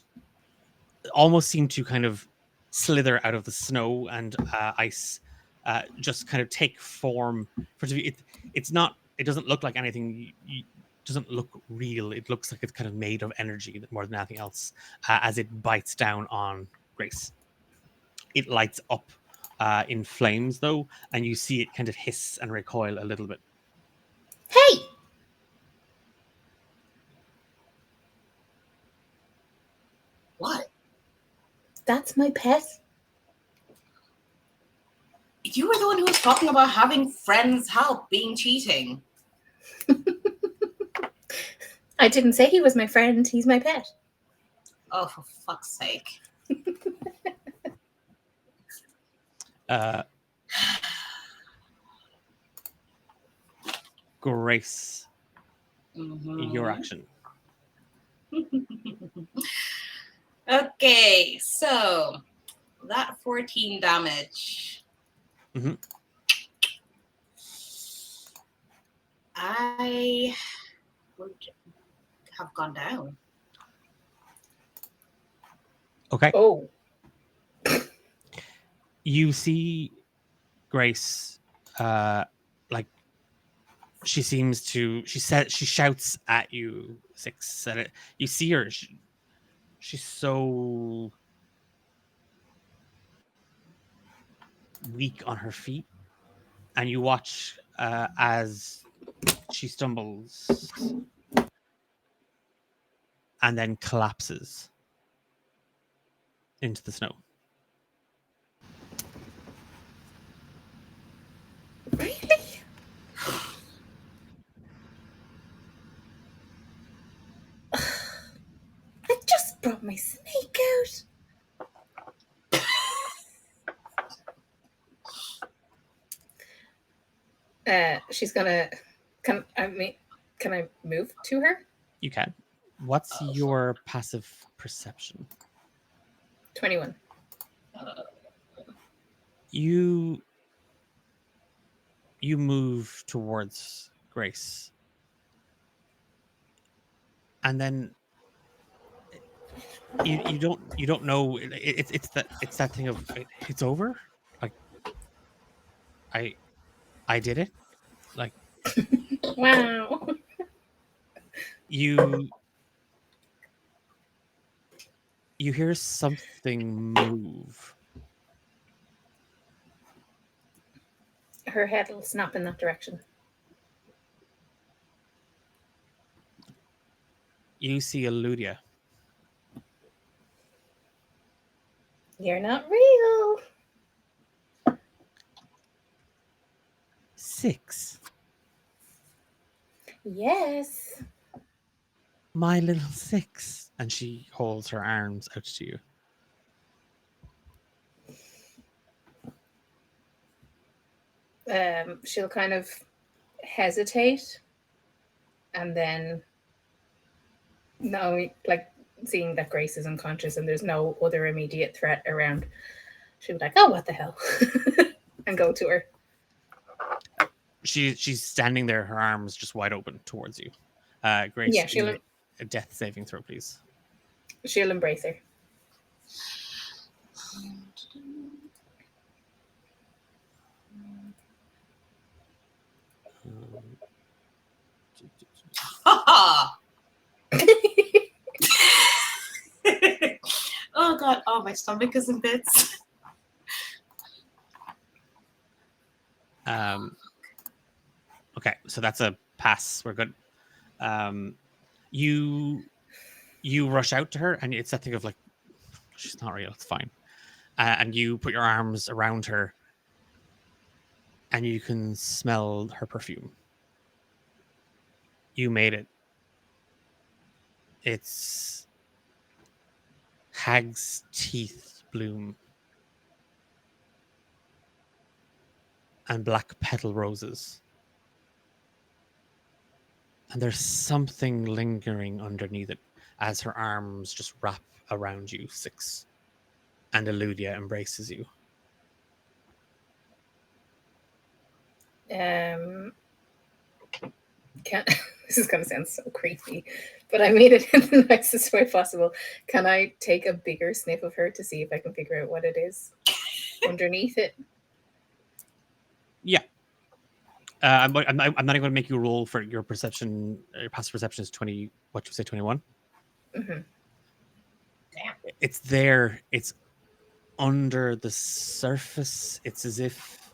almost seemed to kind of slither out of the snow and ice, just kind of take form. It's not. It doesn't look like anything. Doesn't look real. It looks like it's kind of made of energy more than anything else. As it bites down on Grace, it lights up in flames though, and you see it kind of hiss and recoil a little bit. Hey! What? That's my pet. You were the one who was talking about having friends help being cheating. I didn't say he was my friend. He's my pet. Oh, for fuck's sake. Grace, your action. Okay, so that 14 damage. I would have gone down. Okay. Oh. You see Grace, like she seems to. She shouts at you, Six. At it. You see her. She's so weak on her feet, and you watch as she stumbles and then collapses into the snow. Really? She's gonna. Can I move to her? You can. What's Oh, your passive perception? 21. You move towards Grace, and then you don't know. It's that thing of it's over. Like I did it. Like Wow. you hear something move. Her head will snap in that direction. You see Eludia. You're not real. 6. Yes. My little 6. And she holds her arms out to you. She'll kind of hesitate, and then seeing that Grace is unconscious and there's no other immediate threat around, she'll be like, "Oh, what the hell," and go to her. She's standing there, her arms just wide open towards you. Grace, Yeah, she'll a death saving throw, please. she'll embrace her. Oh god, oh my stomach is in bits. Okay, so that's a pass. We're good. You rush out to her, and it's that thing of like, she's not real. It's fine. And you put your arms around her, and you can smell her perfume. You made it. It's Hag's Teeth Bloom and black petal roses. And there's something lingering underneath it as her arms just wrap around you, 6. And Eludia embraces you. This is going to sound so creepy, but I made it in the nicest way possible. Can I take a bigger sniff of her to see if I can figure out what it is underneath it? Yeah. I'm not even going to make you roll for your perception. Your passive perception is 20. What you say, 21? Mm-hmm. Damn. It's there. It's under the surface. It's as if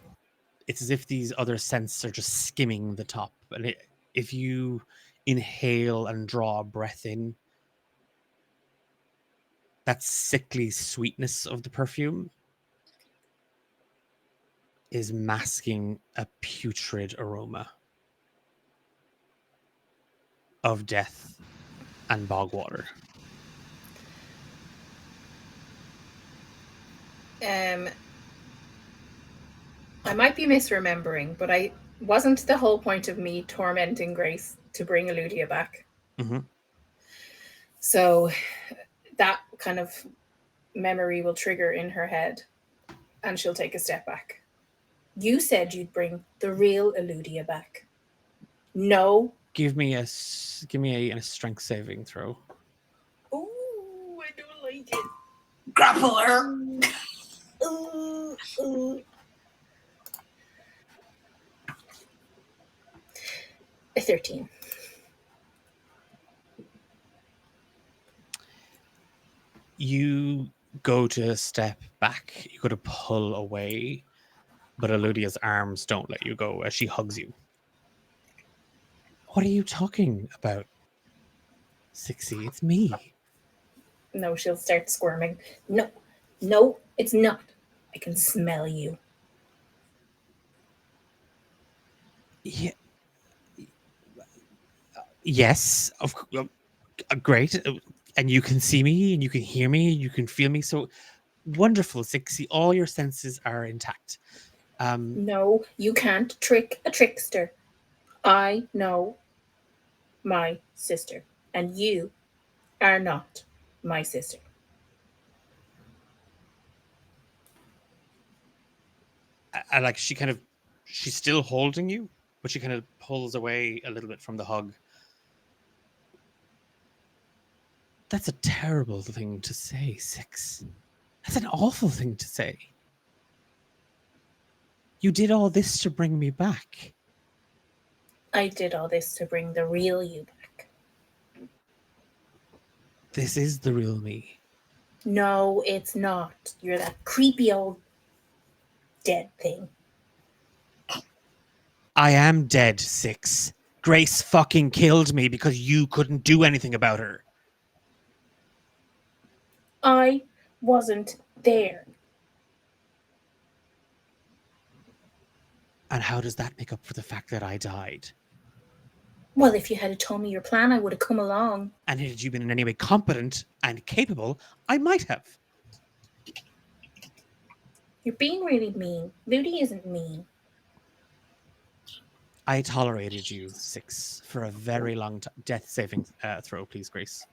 these other scents are just skimming the top. And if you inhale and draw a breath in, that sickly sweetness of the perfume is masking a putrid aroma of death and bog water. I might be misremembering, but I wasn't the whole point of me tormenting Grace to bring Eludia back. Mm-hmm. So that kind of memory will trigger in her head, and she'll take a step back. You said you'd bring the real Eludia back. No. Give me a strength saving throw. Ooh, I don't like it. Grapple her. Ooh. A 13. You go to step back. You go to pull away, but Eludia's arms don't let you go as she hugs you. What are you talking about, 6E? It's me. No, she'll start squirming. No, it's not. I can smell you. Yeah. Yes, great. And you can see me, and you can hear me, and you can feel me. So wonderful, 6E. All your senses are intact. No, you can't trick a trickster. I know my sister, and you are not my sister. I like she's still holding you, but she kind of pulls away a little bit from the hug. That's a terrible thing to say, Six. That's an awful thing to say. You did all this to bring me back. I did all this to bring the real you back. This is the real me. No, it's not. You're that creepy old dead thing. I am dead, Six. Grace fucking killed me because you couldn't do anything about her. I wasn't there. And how does that make up for the fact that I died? Well, if you had told me your plan, I would have come along. And had you been in any way competent and capable, I might have. You're being really mean. Ludi isn't mean. I tolerated you, Six, for a very long time. Death saving throw, please, Grace.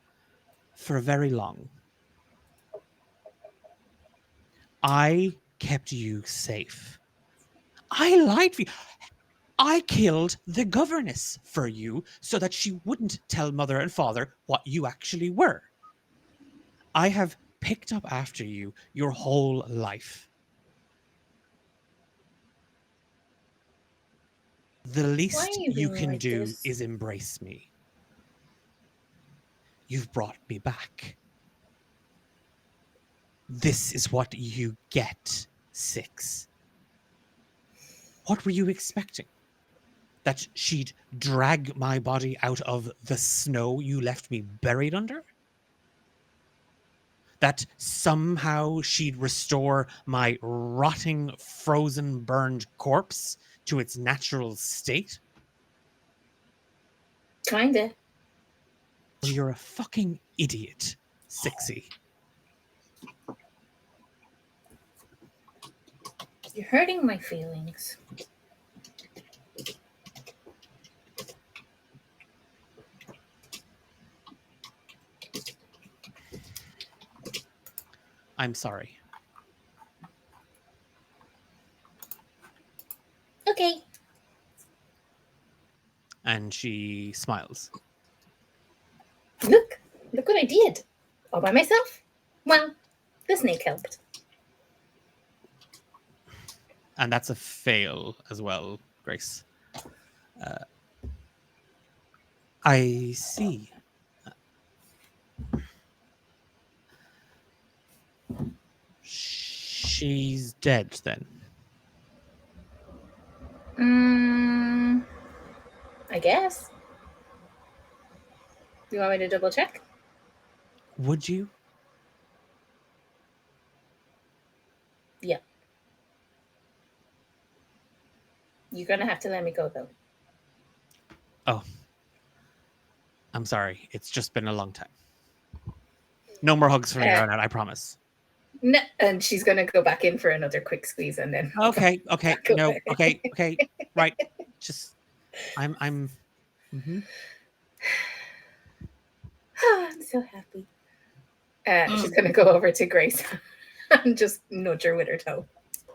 For a very long. I kept you safe. I lied for you. I killed the governess for you so that she wouldn't tell mother and father what you actually were. I have picked up after you your whole life. The least you can do is embrace me. You've brought me back. This is what you get, Six. What were you expecting? That she'd drag my body out of the snow you left me buried under? That somehow she'd restore my rotting, frozen, burned corpse to its natural state? Kinda. Well, you're a fucking idiot, Sixy. You're hurting my feelings. I'm sorry. Okay. And she smiles. Look what I did. All by myself. Well, the snake helped. And that's a fail as well, Grace. I see. She's dead then. I guess. You want me to double check? Would you? Yeah. You're gonna have to let me go though. Oh. I'm sorry. It's just been a long time. No more hugs from here on out, I promise. No, and she's gonna go back in for another quick squeeze and then Okay. No, away. okay. Right. Just I'm I'm so happy. She's gonna go over to Grace and just nudge her with her toe.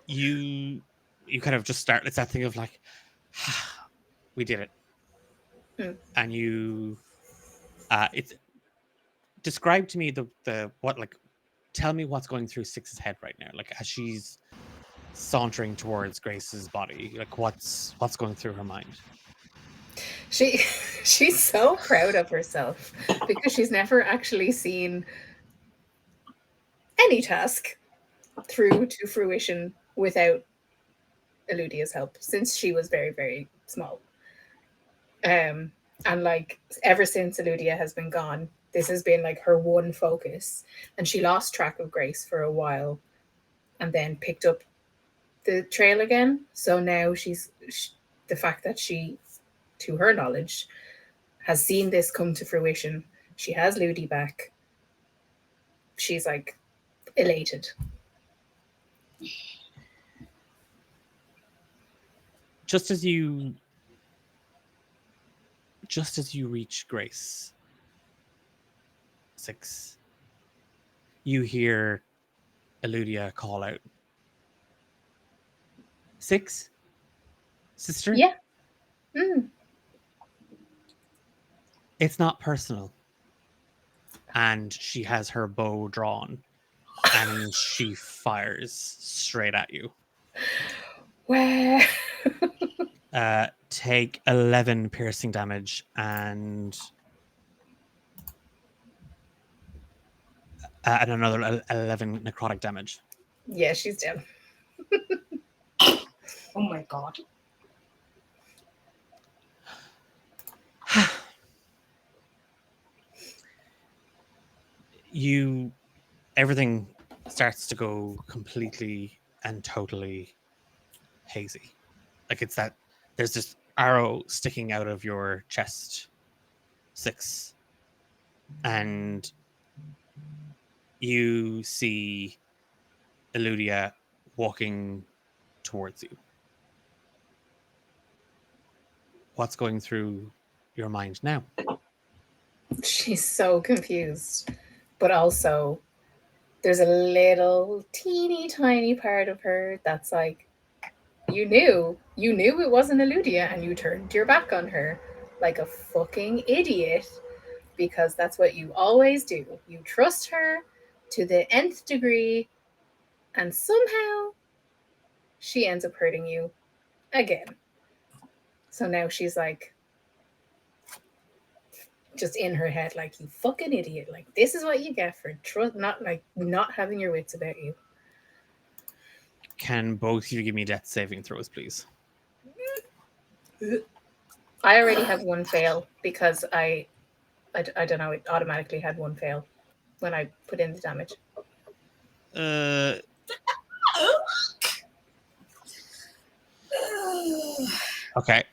You kind of just start, it's that thing of like, we did it. And you it's describe to me the what, like, tell me what's going through Six's head right now, like as she's sauntering towards Grace's body, like what's going through her mind. She's so proud of herself because she's never actually seen any task through to fruition without Eludia's help since she was very, very small. And like ever since Eludia has been gone, this has been like her one focus, and she lost track of Grace for a while and then picked up the trail again. So now the fact that she, to her knowledge, has seen this come to fruition, she has Ludi back, she's like elated. just as you reach Grace 6, you hear Eludia call out, 6, sister. Yeah. Mm. It's not personal. And she has her bow drawn, and she fires straight at you. Where? Take 11 piercing damage and another 11 necrotic damage. Yeah, she's down. Oh my god. Everything starts to go completely and totally hazy. Like it's that there's this arrow sticking out of your chest, 6, and you see Eludia walking towards you. What's going through your mind now? She's so confused. But also, there's a little teeny tiny part of her that's like, you knew it wasn't Eludia and you turned your back on her like a fucking idiot because that's what you always do. You trust her to the nth degree and somehow she ends up hurting you again. So now she's like, just in her head, like, you fucking idiot. Like, this is what you get for not having your wits about you. Can both of you give me death saving throws, please? I already have one fail because I don't know, it automatically had one fail when I put in the damage. Okay.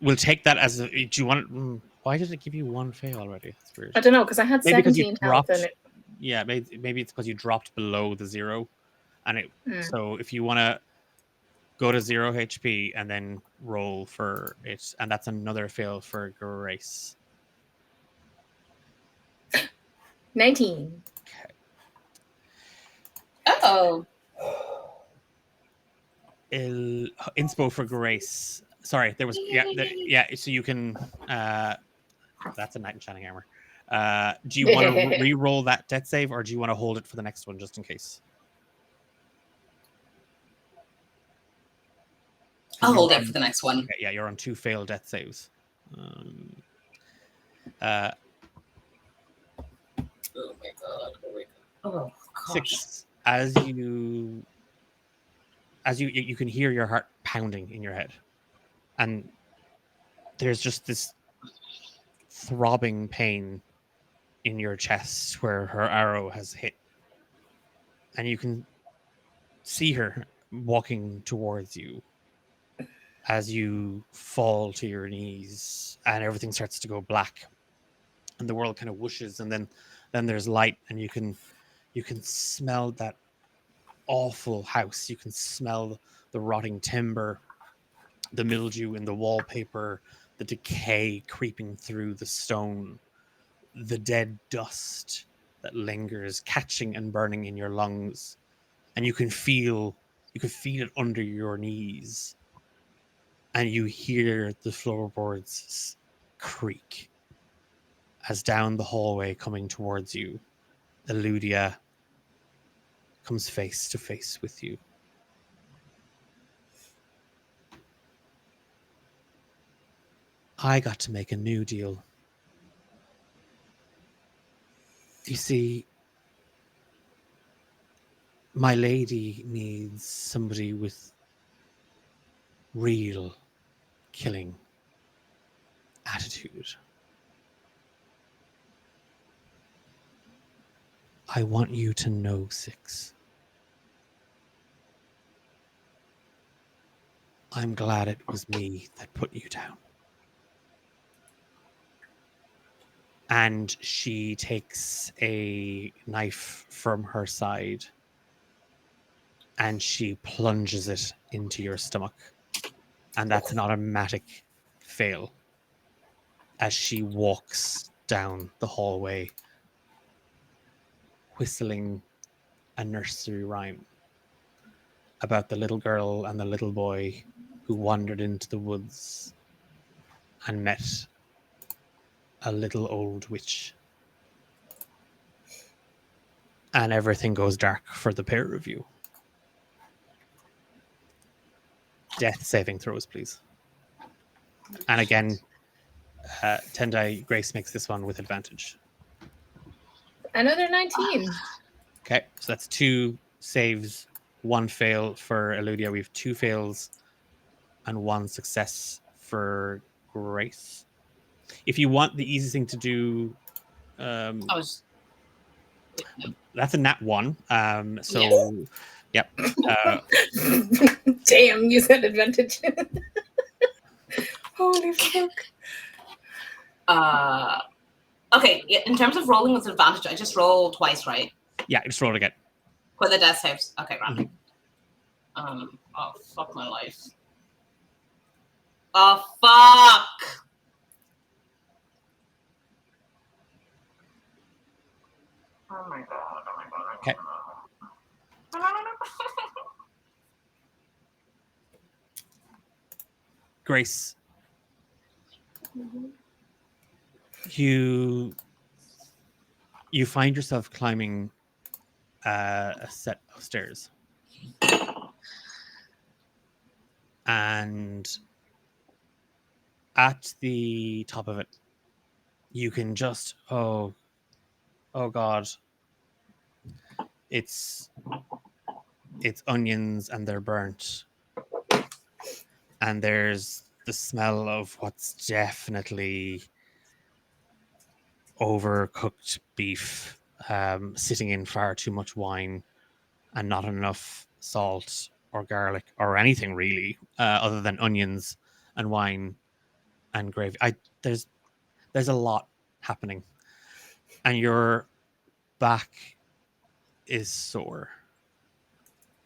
We'll take that as. Do you want? Why did it give you one fail already? That's weird. I don't know, because I had Maybe because you 17 health dropped. and it. Yeah, maybe it's because you dropped below the 0, and it. Hmm. So if you want to go to 0 HP and then roll for it, and that's another fail for Grace. 19. Oh. Inspo for Grace. Sorry, there was so you can. That's a knight in shining armor. Do you want to re-roll that death save, or do you want to hold it for the next one just in case? I'll hold it for the next one. Okay, yeah, you're on 2 failed death saves. Oh my god. Oh gosh. 6. As you can hear your heart pounding in your head, and there's just this throbbing pain in your chest where her arrow has hit, and you can see her walking towards you as you fall to your knees, and everything starts to go black, and the world kind of whooshes, and then there's light, and you can smell that awful house. You can smell the rotting timber, the mildew in the wallpaper, the decay creeping through the stone, the dead dust that lingers, catching and burning in your lungs, and you can feel it under your knees, and you hear the floorboards creak as down the hallway coming towards you, Eludia comes face to face with you. I got to make a new deal. You see, my lady needs somebody with real killing attitude. I want you to know, 6. I'm glad it was me that put you down. And she takes a knife from her side and she plunges it into your stomach. And that's an automatic fail as she walks down the hallway, whistling a nursery rhyme about the little girl and the little boy who wandered into the woods and met a little old witch. And everything goes dark for the pair of you. Death saving throws, please. And again, Tendai, Grace makes this one with advantage. Another 19. Okay, so that's 2 saves, 1 fail for Eludia. We have 2 fails and 1 success for Grace. If you want the easiest thing to do, I was that's a nat 1. So, yep. Damn, you said advantage. Holy fuck. okay. Yeah, in terms of rolling with advantage, I just roll twice, right? Yeah, just roll it again. For the death saves. Okay, right. Mm-hmm. Oh fuck my life. Oh fuck. Oh my god. Okay. Grace, you find yourself climbing a set of stairs, and at the top of it, you can just oh god, it's onions and they're burnt, and there's the smell of what's definitely overcooked beef, sitting in far too much wine and not enough salt or garlic or anything really, other than onions and wine and gravy. There's a lot happening, and your back is sore,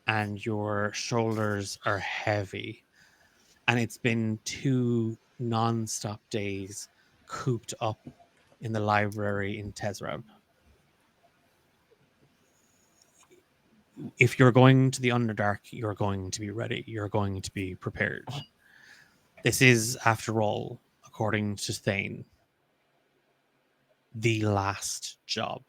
and your shoulders are heavy, and it's been 2 non-stop days cooped up in the library in Tezrab. If you're going to the Underdark, you're going to be ready. You're going to be prepared. This is, after all, according to Thane, the last job.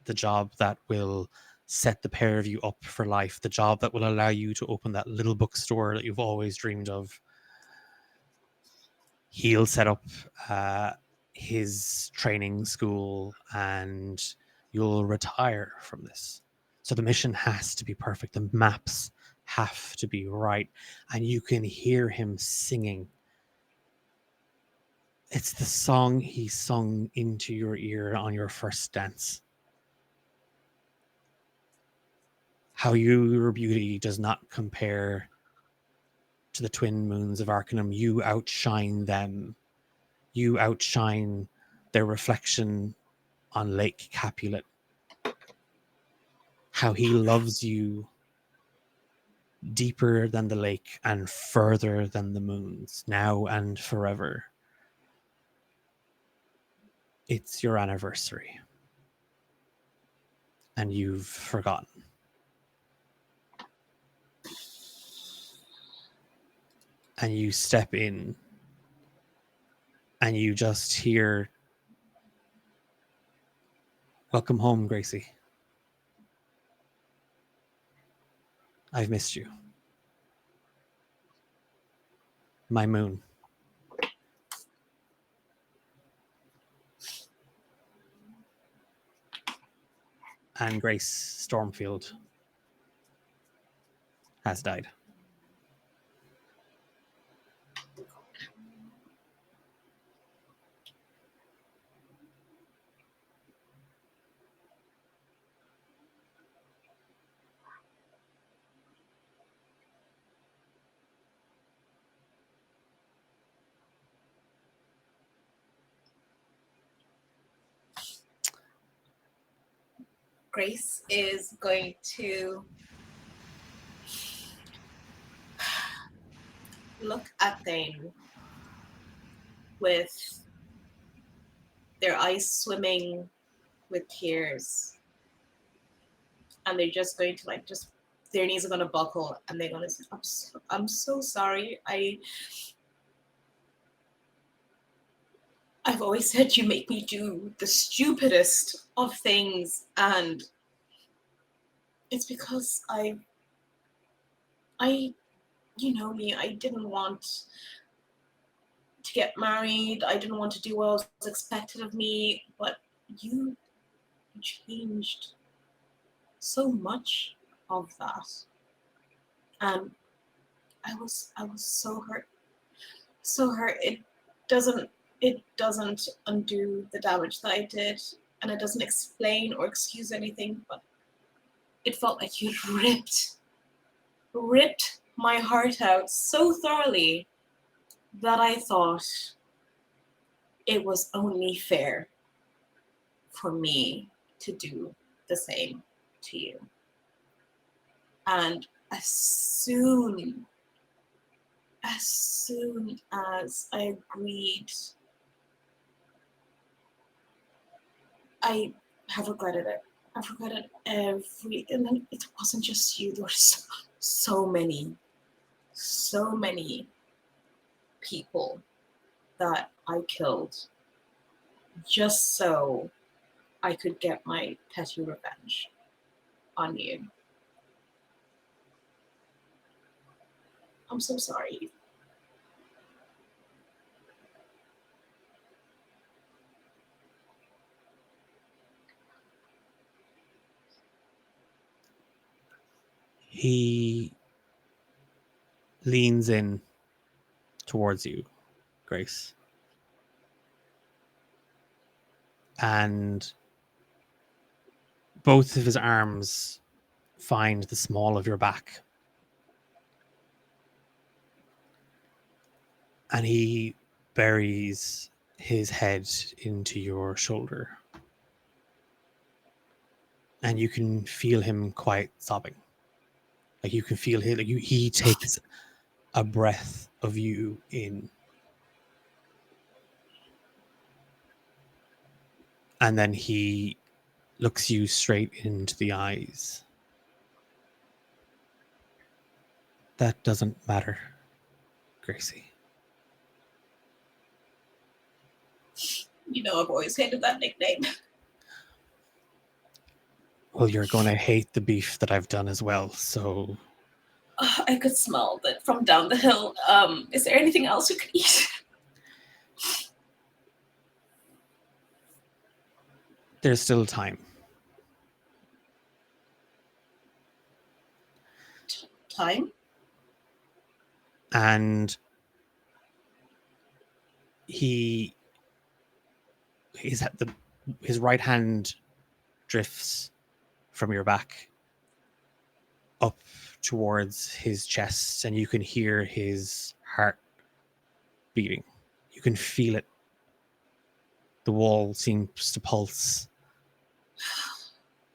The job that will set the pair of you up for life. The job that will allow you to open that little bookstore that you've always dreamed of. He'll set up his training school and you'll retire from this. So the mission has to be perfect. The maps have to be right. And you can hear him singing. It's the song he sung into your ear on your first dance. How your beauty does not compare to the twin moons of Arcanum. You outshine them. You outshine their reflection on Lake Capulet. How he loves you deeper than the lake and further than the moons, now and forever. It's your anniversary. And you've forgotten. And you step in and you just hear, "Welcome home, Gracie. I've missed you. My moon." And Grace Stormfield has died. Grace is going to look at Thane with their eyes swimming with tears, and they're just going to just their knees are going to buckle, and they're going to say, I'm so sorry. I've always said you make me do the stupidest of things, and it's because you know me, I didn't want to get married. I didn't want to do what was expected of me, but you changed so much of that. And I was so hurt. So hurt. It doesn't undo the damage that I did, and it doesn't explain or excuse anything, but it felt like you ripped my heart out so thoroughly that I thought it was only fair for me to do the same to you. And as soon as I agreed, I have regretted it. I've regretted everything. And it wasn't just you. There were so many people that I killed just so I could get my petty revenge on you. I'm so sorry. He leans in towards you, Grace. And both of his arms find the small of your back. And he buries his head into your shoulder. And you can feel him quite sobbing. Like you can feel him, he takes a breath of you in. And then he looks you straight into the eyes. That doesn't matter, Gracie. You know, I've always hated that nickname. Well, you're going to hate the beef that I've done as well, so... I could smell that from down the hill. Is there anything else we could eat? There's still time. Time? And his right hand drifts from your back up towards his chest, and you can hear his heart beating. You can feel it. The wall seems to pulse,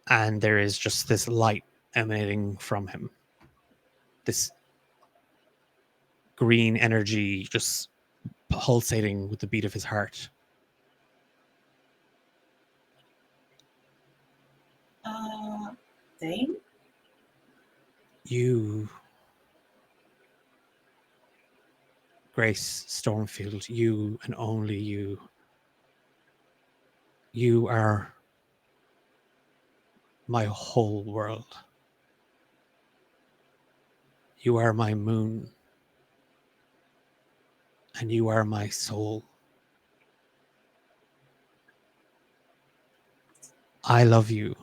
and there is just this light emanating from him. This green energy just pulsating with the beat of his heart. Thane? You, Grace Stormfield, you and only you. You are my whole world. You are my moon. And you are my soul. I love you.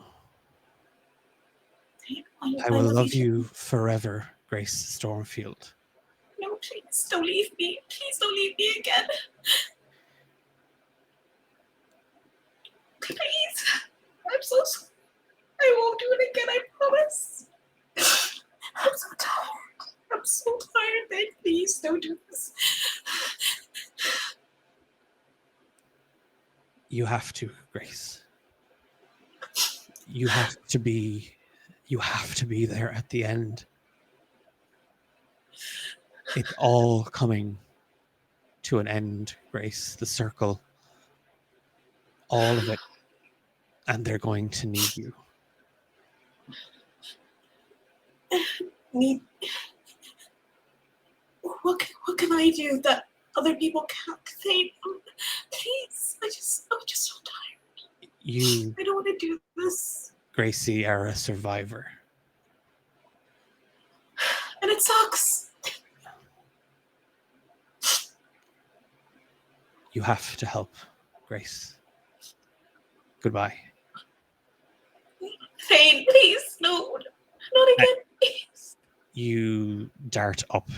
I will love you forever, Grace Stormfield. No, please don't leave me. Please don't leave me again. Please. I'm so sorry. I won't do it again, I promise. I'm so tired. I'm so tired, then please don't do this. You have to, Grace. You have to be there at the end. It's all coming to an end, Grace. The circle. All of it. And they're going to need you. Need what can I do that other people can't? Please, I'm just so tired. You, I don't want to do this. Gracie, are a survivor. And it sucks. You have to help, Grace. Goodbye. Thane, please, no, not again. You dart up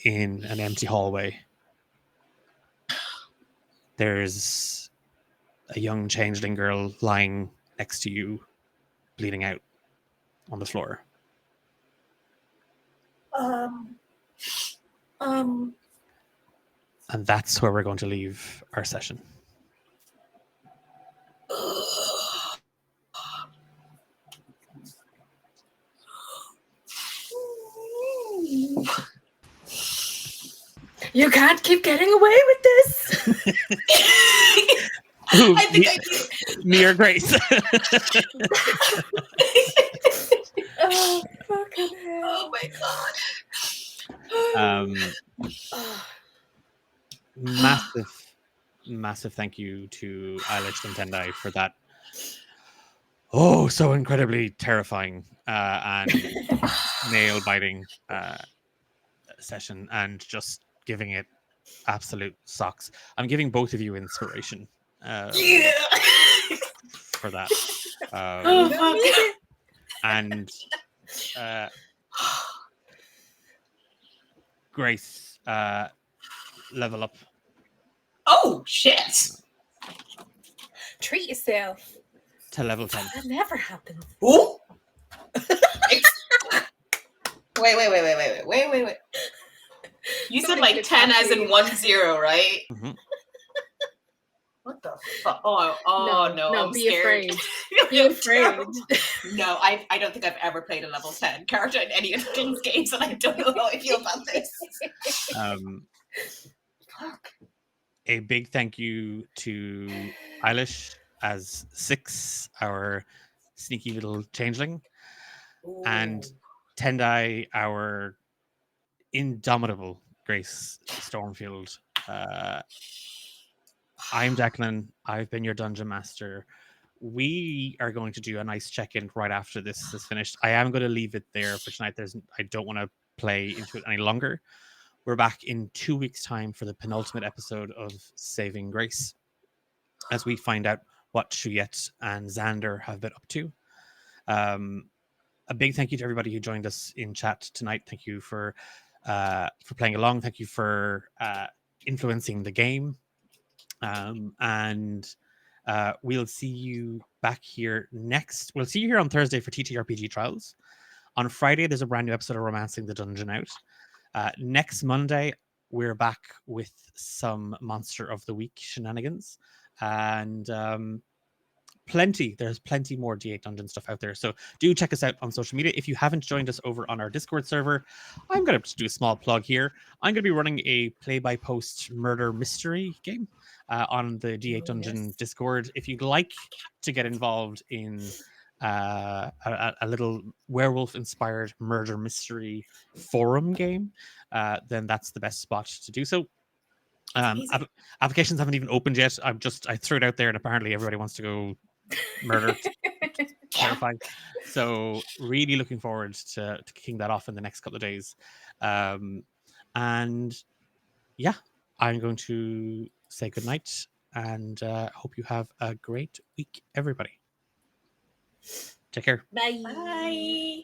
in an empty hallway. There's a young changeling girl lying next to you, bleeding out on the floor. And that's where we're going to leave our session. You can't keep getting away with this. Ooh, I think I do. me or Grace. Oh, fucking hell. Oh my god. Massive thank you to Eilish and Tendai for that. Oh, so incredibly terrifying and nail-biting session, and just giving it absolute socks. I'm giving both of you inspiration Yeah. for that. Oh, fuck. And Grace, level up. Oh shit. Treat yourself. To level 10. That never happens. Ooh. Wait. You said Something like did 10 as in happen. 1-0, right? Mhm. What the fuck? Oh no, no, I'm be scared. afraid. Be afraid. No, I don't think I've ever played a level 10 character in any of these games, and I don't know how I feel about this. Fuck. A big thank you to Eilish as 6, our sneaky little changeling, and Tendai, our indomitable Grace Stormfield. I'm Declan. I've been your dungeon master. We are going to do a nice check-in right after this is finished. I am going to leave it there for tonight. I don't want to play into it any longer. We're back in 2 weeks' time for the penultimate episode of Saving Grace, as we find out what Chuyette and Xander have been up to. A big thank you to everybody who joined us in chat tonight. Thank you for playing along. Thank you for influencing the game. And we'll see you back here next. We'll see you here on Thursday for TTRPG Trials. On Friday, there's a brand new episode of Romancing the Dungeon out. Next Monday, we're back with some Monster of the Week shenanigans. And there's plenty more D8 Dungeon stuff out there. So do check us out on social media. If you haven't joined us over on our Discord server, I'm going to do a small plug here. I'm going to be running a play-by-post murder mystery game on the D8 Dungeon Discord. If you'd like to get involved in a little werewolf-inspired murder mystery forum game, then that's the best spot to do so. Applications haven't even opened yet. I threw it out there, and apparently everybody wants to go murder. Terrifying. So really looking forward to kicking that off in the next couple of days. And yeah, I'm going to say goodnight and hope you have a great week, everybody. Take care. Bye. Bye.